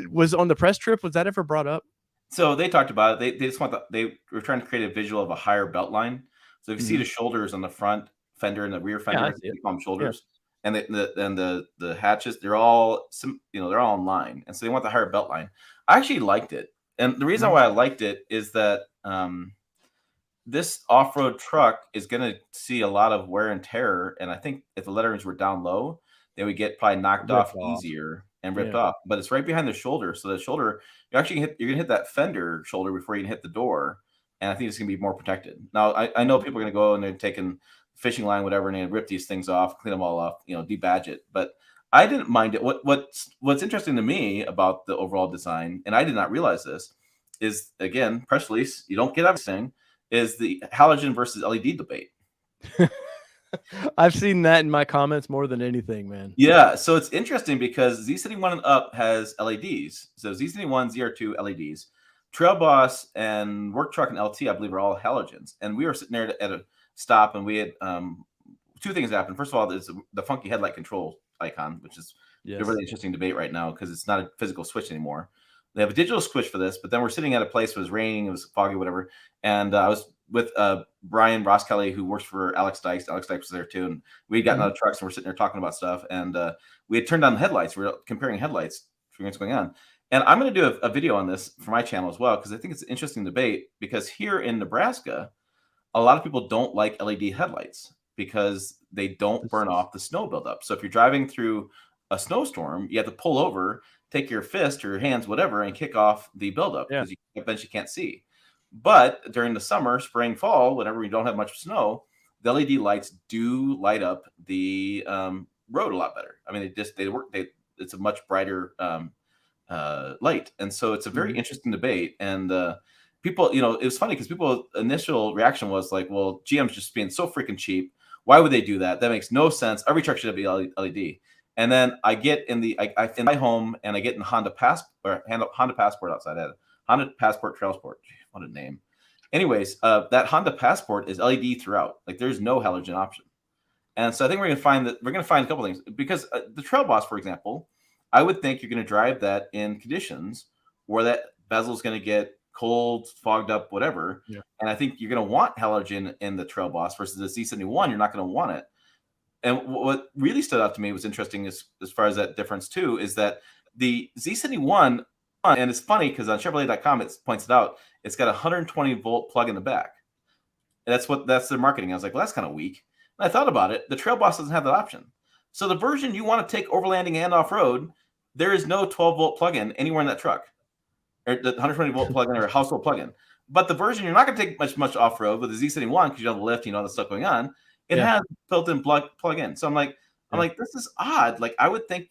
was on the press trip. Was that ever brought up? So they talked about it. They just they were trying to create a visual of a higher belt line. So if you see Mhm. the shoulders on the front fender and the rear Yeah, fender, I I think see it. they call them Yeah. shoulders, and the hatches, they're all they're all in line, and so they want the higher belt line. I actually liked it, and the reason Mhm. why I liked it is that this off-road truck is going to see a lot of wear and tear, and I think if the letterings were down low, they would get probably knocked off Ripped off. easier and ripped Yeah. off. But it's right behind the shoulder, so the shoulder you're gonna hit that fender shoulder before you can hit the door, and I think it's gonna be more protected. Now I know Mhm. people are gonna go and they're taking fishing line, whatever, and they rip these things off, clean them all off, debadge it. But I didn't mind it. What's interesting to me about the overall design, and I did not realize this, is again press release. You don't get everything is the halogen versus LED debate. I've seen that in my comments more than anything, man. Yeah, so it's interesting because Z71 and up has LEDs. So Z71, ZR2 LEDs. Trail Boss and Work Truck and LT, I believe, are all halogens. And we were sitting there at a stop, and we had two things happen. First of all, there's the funky headlight control icon, which is a Yes. really interesting debate right now because it's not a physical switch anymore. They have a digital switch for this, but then we're sitting at a place where it was raining, it was foggy, whatever. And I was with Brian Ross Kelly, who works for Alex Dykes. Alex Dykes was there too. And we had gotten Mhm. out of trucks and we're sitting there talking about stuff. And we had turned on the headlights. We were comparing headlights, figuring what's going on. And I'm going to do a video on this for my channel as well, because I think it's an interesting debate. Because here in Nebraska, a lot of people don't like LED headlights because they don't This burn is off the snow buildup. So if you're driving through a snowstorm, you have to pull over, take your fist or your hands, whatever, and kick off the buildup Yeah. because you eventually can't see. But during the summer, spring, fall, whenever we don't have much snow, the LED lights do light up the road a lot better. I mean, they work. It's a much brighter light, and so it's a very Mhm. interesting debate. And people, it was funny because people initial reaction was like, "Well, GM's just being so freaking cheap. Why would they do that? That makes no sense. Every truck should be LED." And then I get I in my home and I get in Honda Honda Passport outside. I had a Honda Passport Trailsport. What a name. Anyways, that Honda Passport is LED throughout. Like there's no halogen option. And so I think we're going to find a couple things because the Trail Boss, for example, I would think you're going to drive that in conditions where that bezel is going to get cold, fogged up, whatever. Yeah. And I think you're going to want halogen in the Trail Boss versus the Z71. You're not going to want it. And what really stood out to me was interesting as far as that difference too is that the Z71, and it's funny because on Chevrolet.com it points it out, it's got a 120-volt plug in the back. And that's their marketing. I was like, well, that's kind of weak. And I thought about it. The Trail Boss doesn't have that option. So the version you want to take overlanding and off road, there is no 12-volt plug-in anywhere in that truck, or the 120-volt plug-in or household plug-in. But the version you're not going to take much off road with the Z71 because you have the lift, all the stuff going on. It Yeah. has built-in plug-in. So I'm Yeah. like, this is odd. Like I would think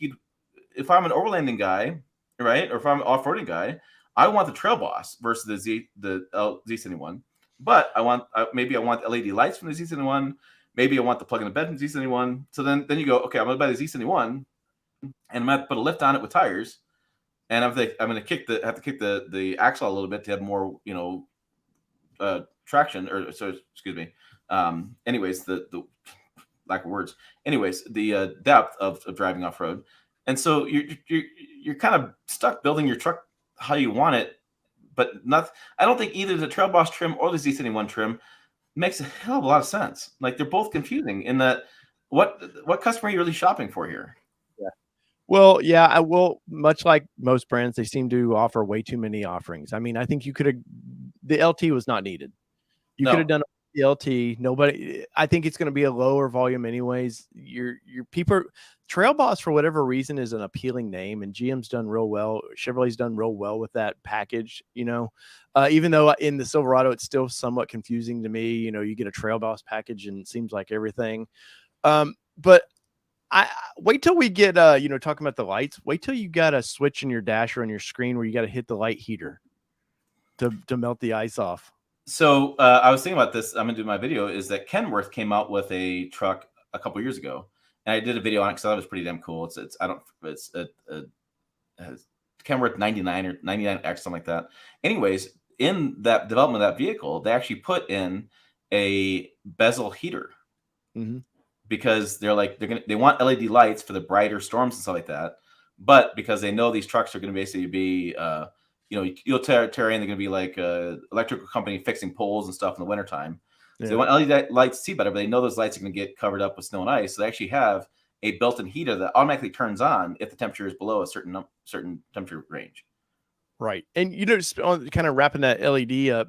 if I'm an overlanding guy, right, or if I'm an off-roading guy, I want the Trail Boss versus the Z71. But maybe I want LED lights from the Z71. Maybe I want the plug in the bed from the Z71. So then you go, okay, I'm gonna buy the Z71, and I'm gonna put a lift on it with tires, and I'm gonna have to kick the axle a little bit to have more traction, or so excuse me. Anyways, the lack of words. Anyways, the depth of driving off road, and so you're kind of stuck building your truck how you want it, but not. I don't think either the Trail Boss trim or the Z71 trim makes a hell of a lot of sense. Like they're both confusing in that what customer are you really shopping for here? Yeah. Well, yeah, I will. Much like most brands, they seem to offer way too many offerings. I mean, I think the LT was not needed. You could have No, done the LT. Nobody. I think it's going to be a lower volume, anyways. Your people, Trail Boss for whatever reason is an appealing name, and GM's done real well. Chevrolet's done real well with that package. Even though in the Silverado it's still somewhat confusing to me. You get a Trail Boss package, and it seems like everything. But I wait till we get talking about the lights. Wait till you got a switch in your dash or on your screen where you got to hit the light heater to melt the ice off. so I was thinking about this. I'm gonna do my video. Is that Kenworth came out with a truck a couple years ago, and I did a video on it because I thought it was pretty damn cool. It's I don't it's a Kenworth 99 or 99X, something like that. Anyways, in that development of that vehicle, they actually put in a bezel heater Mhm. because they want LED lights for the brighter storms and stuff like that. But because they know these trucks are going to basically be, utilitarian, they're going to be like electrical company fixing poles and stuff in the wintertime. So they Yeah. want LED lights to see better, but they know those lights are going to get covered up with snow and ice. So they actually have a built-in heater that automatically turns on if the temperature is below a certain temperature range. Right. And just on kind of wrapping that LED up,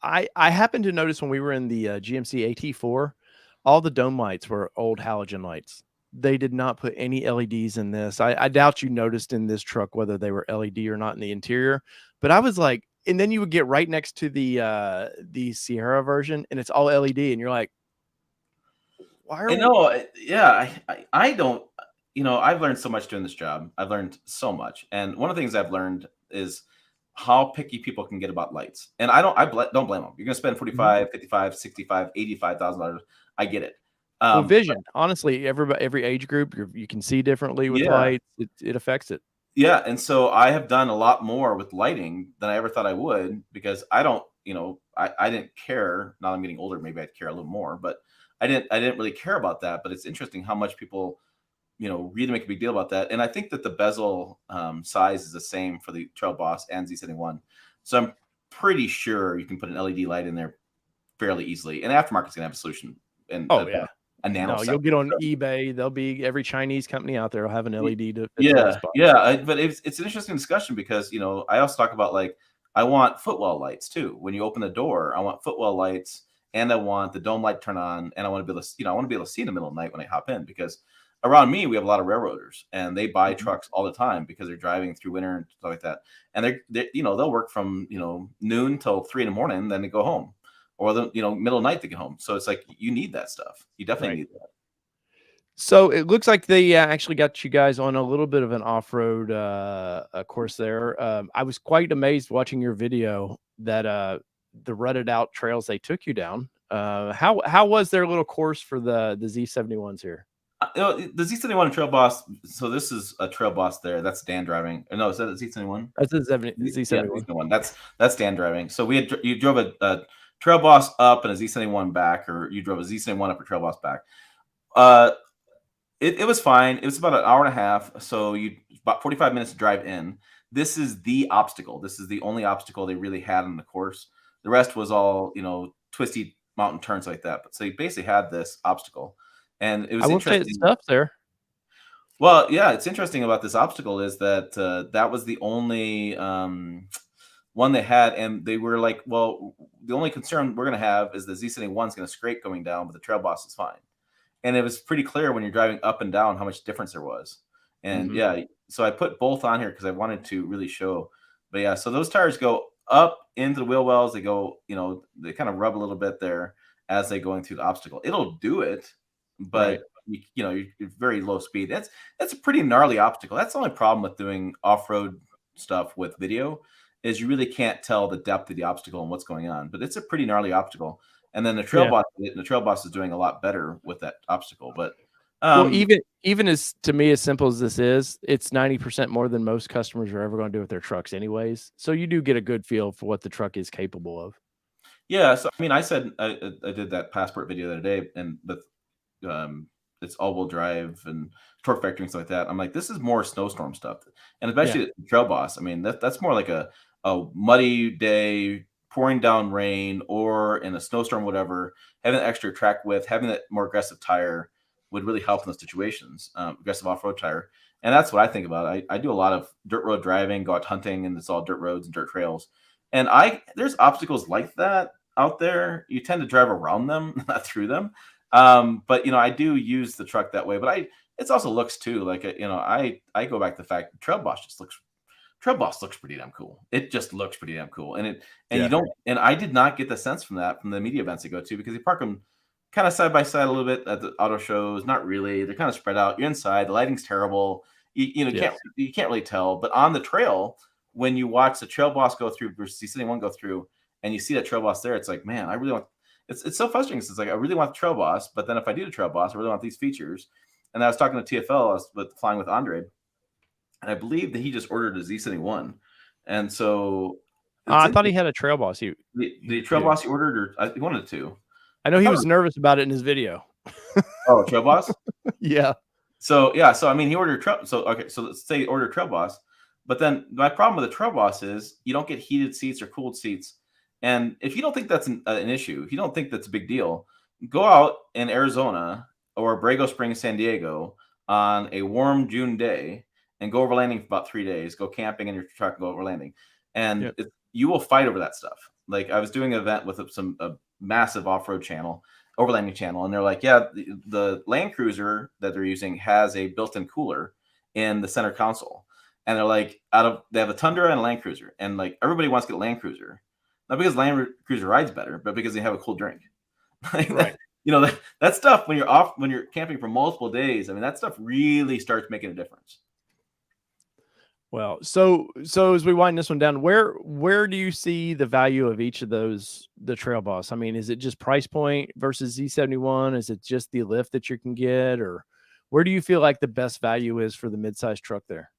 I happened to notice when we were in the GMC AT4, all the dome lights were old halogen lights. They did not put any LEDs in this. I doubt you noticed in this truck whether they were LED or not in the interior. But I was like, and then you would get right next to the Sierra version, and it's all LED, and you're like, why are And no, yeah, I don't. I've learned so much doing this job. I've learned so much, and one of the things I've learned is how picky people can get about lights. And don't blame them. You're going to spend Mhm. 45, 55, 65, $85,000. I get it. Well, But vision. Honestly, every age group, you can see differently with yeah, lights. It affects it. yeah, and so I have done a lot more with lighting than I ever thought I would because I don't, I didn't care. Now I'm getting older, maybe I'd care a little more, but I didn't really care about that. But it's interesting how much people really make a big deal about that. And I think that the bezel size is the same for the Trail Boss and Z71. So I'm pretty sure you can put an LED light in there fairly easily. And aftermarket's gonna have a solution and Oh, yeah. a No, you'll nanosecond. get on eBay. There'll be every Chinese company out there will have an Y- LED to fit the Yeah, spot. yeah. But it's an interesting discussion because I also talk about like I want footwell lights too. When you open the door, I want footwell lights and I want the dome light turn on, and I want to be able to I want to be able to see in the middle of the night when I hop in because around me we have a lot of railroaders and they buy Mhm. trucks all the time because they're driving through winter and stuff like that. And they'll work from noon till 3 in the morning, then they go home, or the middle of the night they get home. So it's like you need that stuff. You definitely Right. need that. So it looks like they actually got you guys on a little bit of an off-road course there. I was quite amazed watching your video that the rutted out trails they took you down. How was their little course for the Z71s here? The Z71 Trail Boss. So this is a Trail Boss there. That's Dan driving. No, is that a Z71? That's the Yeah, Z71. Z71. That's Dan driving. So you drove a Trail Boss up and a Z71 back, or you drove a Z71 up a Trail Boss back. Uh, it was fine. It was about an hour and a half. So you about 45 minutes to drive in. This is the obstacle. This is the only obstacle they really had on the course. The rest was all twisty mountain turns like that. But so you basically had this obstacle, and it I was will say it's interesting. tough there. Well, yeah, it's interesting about this obstacle is that that was the only one they had, and they were like, "Well, the only concern we're going to have is the Z71 is going to scrape going down, but the Trail Boss is fine." And it was pretty clear when you're driving up and down how much difference there was. And Mhm. yeah, so I put both on here because I wanted to really show. But yeah, so those tires go up into the wheel wells. They go, they kind of rub a little bit there as they're going through the obstacle. It'll do it, Right. but you're very low speed. That's a pretty gnarly obstacle. That's the only problem with doing off-road stuff with video is you really can't tell the depth of the obstacle and what's going on. But it's a pretty gnarly obstacle. And then Yeah. The trail boss is doing a lot better with that obstacle. But Well, um, even as to me, as simple as this is, it's 90% more than most customers are ever going to do with their trucks anyways. So you do get a good feel for what the truck is capable of. yeah, so I mean, I said I did that passport video the other day, and with um, it's all-wheel drive and torque factory and stuff like that. I'm like, this is more snowstorm stuff, and Yeah. especially the Trail Boss. I mean, that's more like a muddy day, pouring down rain, or in a snowstorm, whatever. Having that extra track width, having that more aggressive tire would really help in those situations. Aggressive off-road tire, and that's what I think about. I do a lot of dirt road driving, go out hunting, and it's all dirt roads and dirt trails. And there's obstacles like that out there. You tend to drive around them, not through them. But I do use the truck that way. But it's also looks too. Like I go back to the fact Trail Boss looks pretty damn cool. It just looks pretty damn cool. And you Yeah. don't and I did not get the sense from that from the media events I go to because they park them kind of side by side a little bit at the auto shows. Not really. They're kind of spread out. You're inside. The lighting's terrible. Yes. You can't really tell. But on the trail, when you watch the Trail Boss go through versus the one go through, and you see that Trail Boss there, it's like, man, I really want. It's so frustrating. It's like I really want the Trail Boss, but then if I do the Trail Boss, I really want these features. And I was talking to TFL, I was flying with Andre, and I believe that he just ordered a Z71, and so I thought he had a Trail Boss. The Trail Boss he ordered, or he wanted to. I know he was nervous about it in his video. Oh, Trail Boss? Yeah. So I mean, he ordered Trail. So okay, so let's say he ordered Trail Boss, but then my problem with the Trail Boss is you don't get heated seats or cooled seats. And if you don't think that's an issue, if you don't think that's a big deal, go out in Arizona or Borrego Springs, San Diego on a warm June day and go overlanding for about 3 days. Go camping in your truck and go overlanding, and you will fight over that stuff. Like I was doing an event with a massive off-road channel, overlanding channel, and they're like, yeah, the Land Cruiser that they're using has a built-in cooler in the center console, and they're like, they have a Tundra and a Land Cruiser, and like everybody wants to get a Land Cruiser, not because Land Cruiser rides better, but because they have a cool drink. Right. You know, that stuff when you're camping for multiple days, I mean, that stuff really starts making a difference. Well, so as we wind this one down, where do you see the value of each of those, the Trail Boss? I mean, is it just price point versus Z71? Is it just the lift that you can get, or where do you feel like the best value is for the midsize truck there?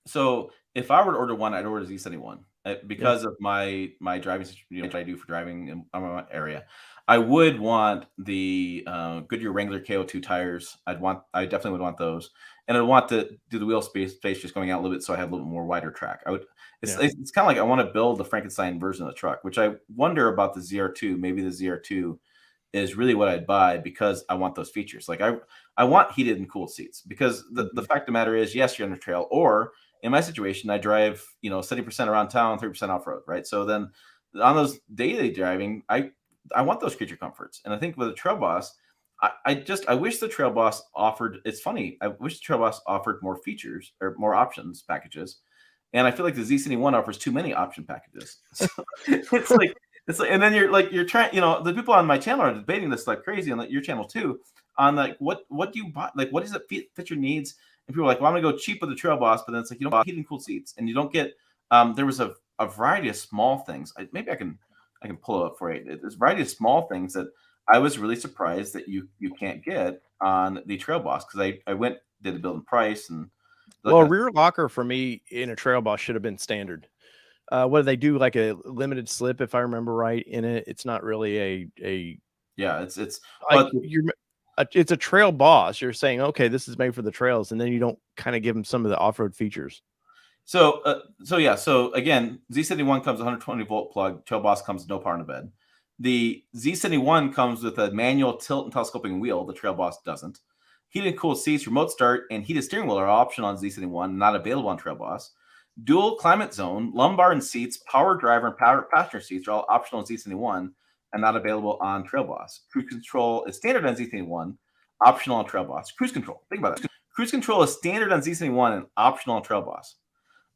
So if I were to order one, I'd order Z71 because of my driving situation, I do for driving in my area. I would want the Goodyear Wrangler KO2 tires. I definitely would want those, and I'd want to do the wheel space just going out a little bit, so I have a little more wider track. It's kind of like I want to build the Frankenstein version of the truck, which I wonder about the ZR2. Maybe the ZR2 is really what I'd buy because I want those features. Like I want heated and cooled seats because the fact of the matter is, yes, you're on the trail, or in my situation, I drive 70% around town, 30% off road, right? So then on those daily driving, I want those creature comforts. And I think with a Trail Boss, I wish the Trail Boss offered, it's funny, I wish the Trail Boss offered more features or more options packages. And I feel like the Z71 offers too many option packages. So it's like, and then you're trying, the people on my channel are debating this like crazy on your channel too, on like, what do you buy? Like, what does it fit your needs? And people are like, well, I'm gonna go cheap with the Trail Boss, but then it's like, you don't buy heated and cooled seats, and you don't get, there was a variety of small things. Maybe I can pull it up for you. There's a variety of small things that I was really surprised that you can't get on the Trail Boss, because I did a build and price, and well, a rear locker for me in a Trail Boss should have been standard. What do they do? Like a limited slip, if I remember right, in it. It's not really it's like it's a Trail Boss. You're saying, okay, this is made for the trails, and then you don't kind of give them some of the off-road features. So again, Z71 comes with 120 volt plug. Trail Boss comes with no power in the bed. The Z71 comes with a manual tilt and telescoping wheel. The Trail Boss doesn't. Heated and cooled seats, remote start, and heated steering wheel are optional on Z71, not available on Trail Boss. Dual climate zone, lumbar and seats, power driver, and power passenger seats are all optional on Z71 and not available on Trail Boss. Cruise control is standard on Z71, optional on Trail Boss. Cruise control, think about that. Cruise control is standard on Z71 and optional on Trail Boss.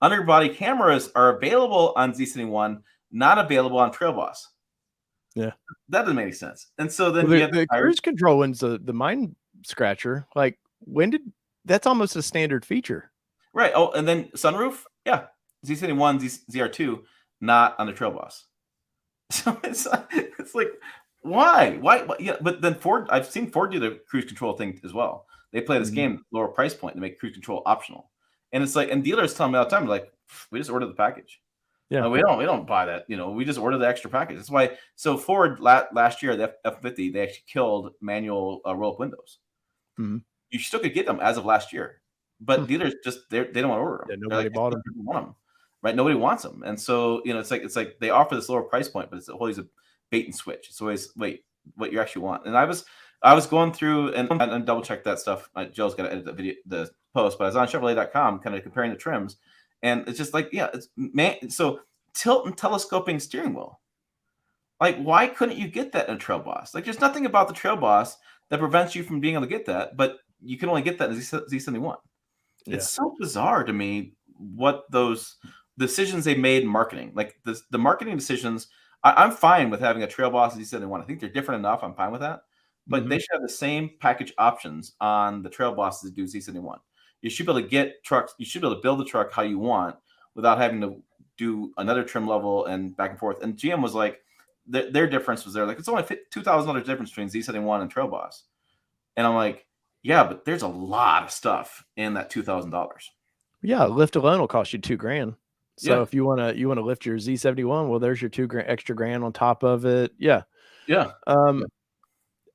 Underbody cameras are available on Z71, not available on Trail Boss. Yeah, that doesn't make any sense. And so then the cruise control one's the mind scratcher. Like, that's almost a standard feature, right? Oh, and then sunroof, yeah, Z71, ZR2, not on the Trail Boss. So it's like, why? Yeah, but then Ford, I've seen Ford do the cruise control thing as well. They play this game lower price point to make cruise control optional. And it's like, and dealers tell me all the time, like, we just order the package. Yeah, we don't buy that. We just order the extra package. That's why. So Ford last year, the F-150, they actually killed manual roll-up windows. Mm-hmm. You still could get them as of last year, but dealers just they don't want to order them. Yeah, nobody bought them. Want them, right? Nobody wants them, and so it's like they offer this lower price point, but it's always a bait and switch. It's always wait, what you actually want. And I was going through and double check that stuff. Joe's got to edit the post, but I was on Chevrolet.com kind of comparing the trims, and it's just like, yeah, so tilt and telescoping steering wheel. Like, why couldn't you get that in a Trail Boss? Like, there's nothing about the Trail Boss that prevents you from being able to get that, but you can only get that in Z71. Yeah. It's so bizarre to me what those decisions they made in marketing. Like the marketing decisions, I'm fine with having a Trail Boss and Z71. I think they're different enough. I'm fine with that. But they should have the same package options on the Trail Boss as do Z71. You should be able to get trucks. You should be able to build the truck how you want without having to do another trim level and back and forth. And GM was like, their difference was there. Like, it's only $2,000 difference between Z71 and Trail Boss. And I'm like, yeah, but there's a lot of stuff in that $2,000. Yeah, lift alone will cost you $2,000. So Yeah. if you want to lift your Z71, well, there's your extra grand on top of it. Yeah. Yeah. Um, Yeah.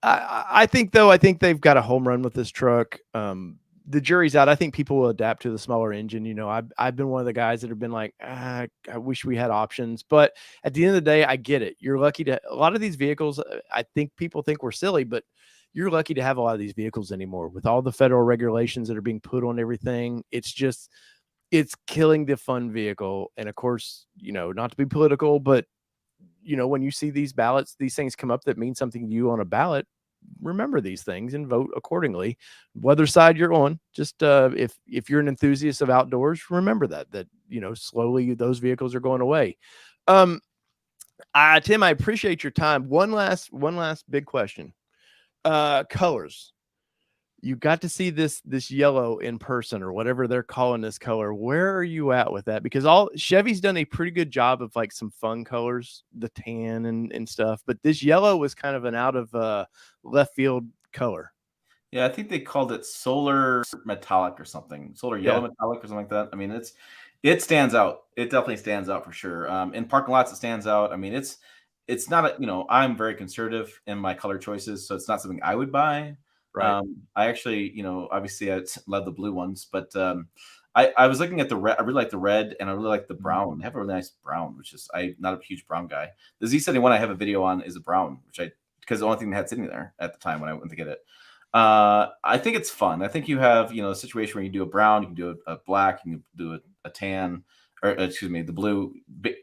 I think though, I think they've got a home run with this truck. The jury's out. I think people will adapt to the smaller engine. You know, I've been one of the guys that have been like, I wish we had options. But at the end of the day, I get it. You're lucky to a lot of these vehicles. I think people think we're silly, but you're lucky to have a lot of these vehicles anymore with all the federal regulations that are being put on everything. It's killing the fun vehicle. And of course, you know, not to be political, but you know, when you see these ballots, these things come up that mean something to you on a ballot, remember these things and vote accordingly. Whether side you're on, just if you're an enthusiast of outdoors, remember that you know slowly those vehicles are going away. Um, Tim, I appreciate your time. One last big question. Colors. You got to see this yellow in person or whatever they're calling this color. Where are you at with that? Because all Chevy's done a pretty good job of like some fun colors, the tan and stuff, but this yellow was kind of an out of left field color. Yeah, I think they called it solar metallic or something, solar yellow Yeah, metallic or something like that. I mean, it stands out. It definitely stands out for sure. In parking lots, it stands out. I mean, it's not a, you know, I'm very conservative in my color choices, so it's not something I would buy. right. I actually, you know, obviously I love the blue ones, but I was looking at the red. I really like the red, and I really like the brown. They have a really nice brown, which is I'm not a huge brown guy. The Z71 I have a video on is a brown, which I because the only thing they had sitting there at the time when I went to get it. I think it's fun. I think you have, you know, a situation where you do a brown, you can do a black, you can do a tan, or excuse me, the blue,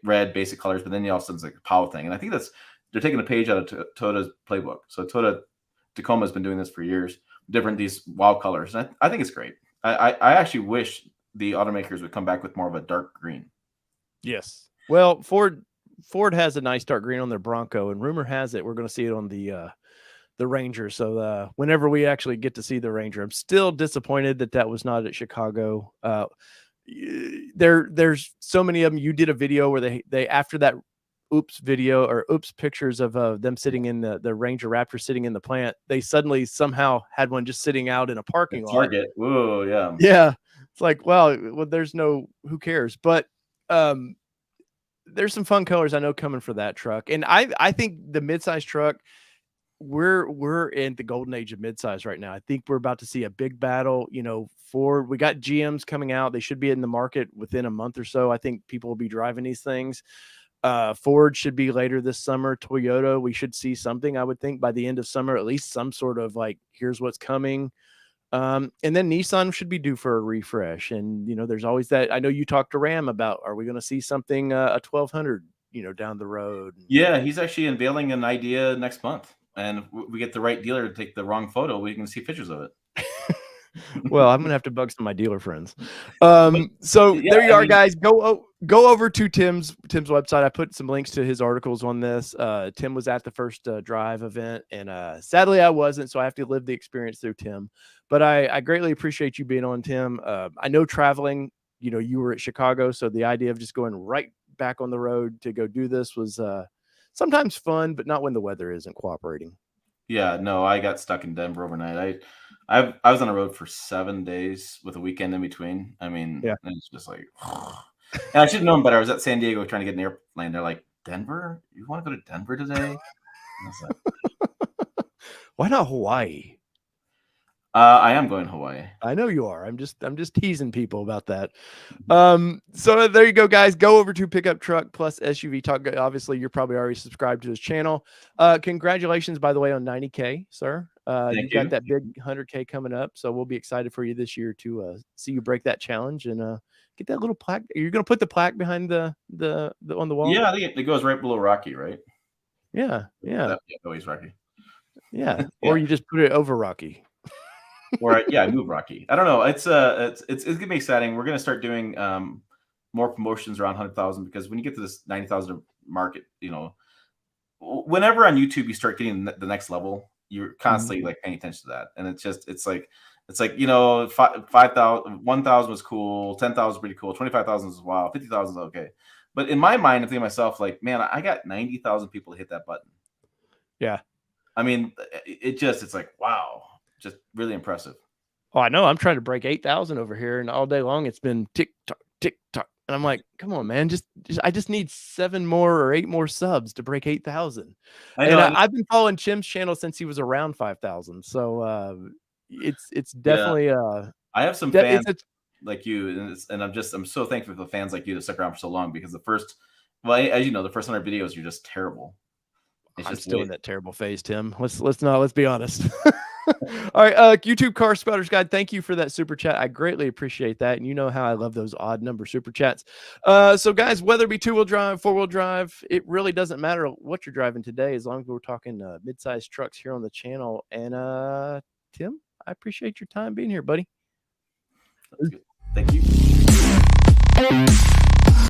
red, basic colors, but then you also it's like a power thing. And I think they're taking a page out of Toyota's playbook. So Toyota Tacoma has been doing this for years, different these wild colors. And I think it's great. I actually wish the automakers would come back with more of a dark green. Yes. Well, Ford has a nice dark green on their Bronco, and rumor has it we're going to see it on the Ranger. So whenever we actually get to see the Ranger, I'm still disappointed that was not at Chicago. There's so many of them. You did a video where they after that oops video or oops pictures of them sitting in the Ranger Raptor sitting in the plant, they suddenly somehow had one just sitting out in a The parking lot. Target. Whoa, yeah. Yeah. It's like, well, there's no who cares. But um there's some fun colors I know coming for that truck. And I think the midsize truck, we're in the golden age of midsize right now. I think we're about to see a big battle. You know, Ford, we got GMs coming out. They should be in the market within a month or so. I think people will be driving these things. Ford should be later this summer. Toyota, we should see something, I would think, by the end of summer, at least some sort of like, here's what's coming. And then Nissan should be due for a refresh. And, you know, there's always that. I know you talked to Ram about, are we going to see something, a 1200, you know, down the road? Yeah, he's actually unveiling an idea next month. And if we get the right dealer to take the wrong photo, we can see pictures of it. Well, I'm gonna have to bug some of my dealer friends. But So yeah, there you I are, mean, guys. Go over to Tim's website. I put some links to his articles on this. Tim was at the first drive event, and sadly I wasn't, so I have to live the experience through Tim. But I greatly appreciate you being on, Tim. I know traveling. You know, you were at Chicago, so the idea of just going right back on the road to go do this was sometimes fun, but not when the weather isn't cooperating. yeah, no, I got stuck in Denver overnight. I was on the road for 7 days with a weekend in between. I mean, Yeah. it's just like, and I should have known better. I was at San Diego trying to get an airplane. They're like, Denver? You want to go to Denver today? And I was like, Why not Hawaii? I am going to Hawaii. I know you are. I'm just teasing people about that. So there you go, guys. Go over to Pickup Truck Plus SUV Talk. Obviously, you're probably already subscribed to his channel. Congratulations, by the way, on 90K, sir. Thank You've got you. that big 100K coming up, so we'll be excited for you this year to see you break that challenge and get that little plaque. You're gonna put the plaque behind the on the wall. Yeah, I think it goes right below Rocky, right? Yeah, yeah, Yeah, always Rocky. yeah. Or Yeah. you just put it over Rocky. Or yeah, I moved Rocky. I don't know. It's gonna be exciting. We're gonna start doing more promotions around 100,000 because when you get to this 90,000 market, you know, whenever on YouTube you start getting the next level, you're constantly like paying attention to that, and it's like you know 5,000, 1,000 was cool, 10,000 pretty cool, 25,000 is wow, 50,000 is okay. But in my mind, I'm thinking to myself like, man, I got 90,000 people to hit that button. Yeah. I mean, it's like wow, just really impressive. Oh, I know. I'm trying to break 8,000 over here, and all day long it's been tick tock, tick tock. And I'm like, come on, man, I just need 7 more or 8 more subs to break 8,000. I And know. I've been following Chim's channel since he was around 5,000. So it's Yeah, definitely I have some it's fans a like you, and I'm so thankful for the fans like you that stuck around for so long because the first, well, as you know, the first 100 videos, you're just terrible. It's I'm just the still way. in that terrible phase, Tim. Let's be honest. All right, YouTube Car Spotters Guide, thank you for that super chat. I greatly appreciate that. And you know how I love those odd number super chats. So guys, whether it be 2-wheel drive, 4-wheel drive, it really doesn't matter what you're driving today, as long as we're talking mid-sized trucks here on the channel. And Tim, I appreciate your time being here, buddy. That's good. Thank you.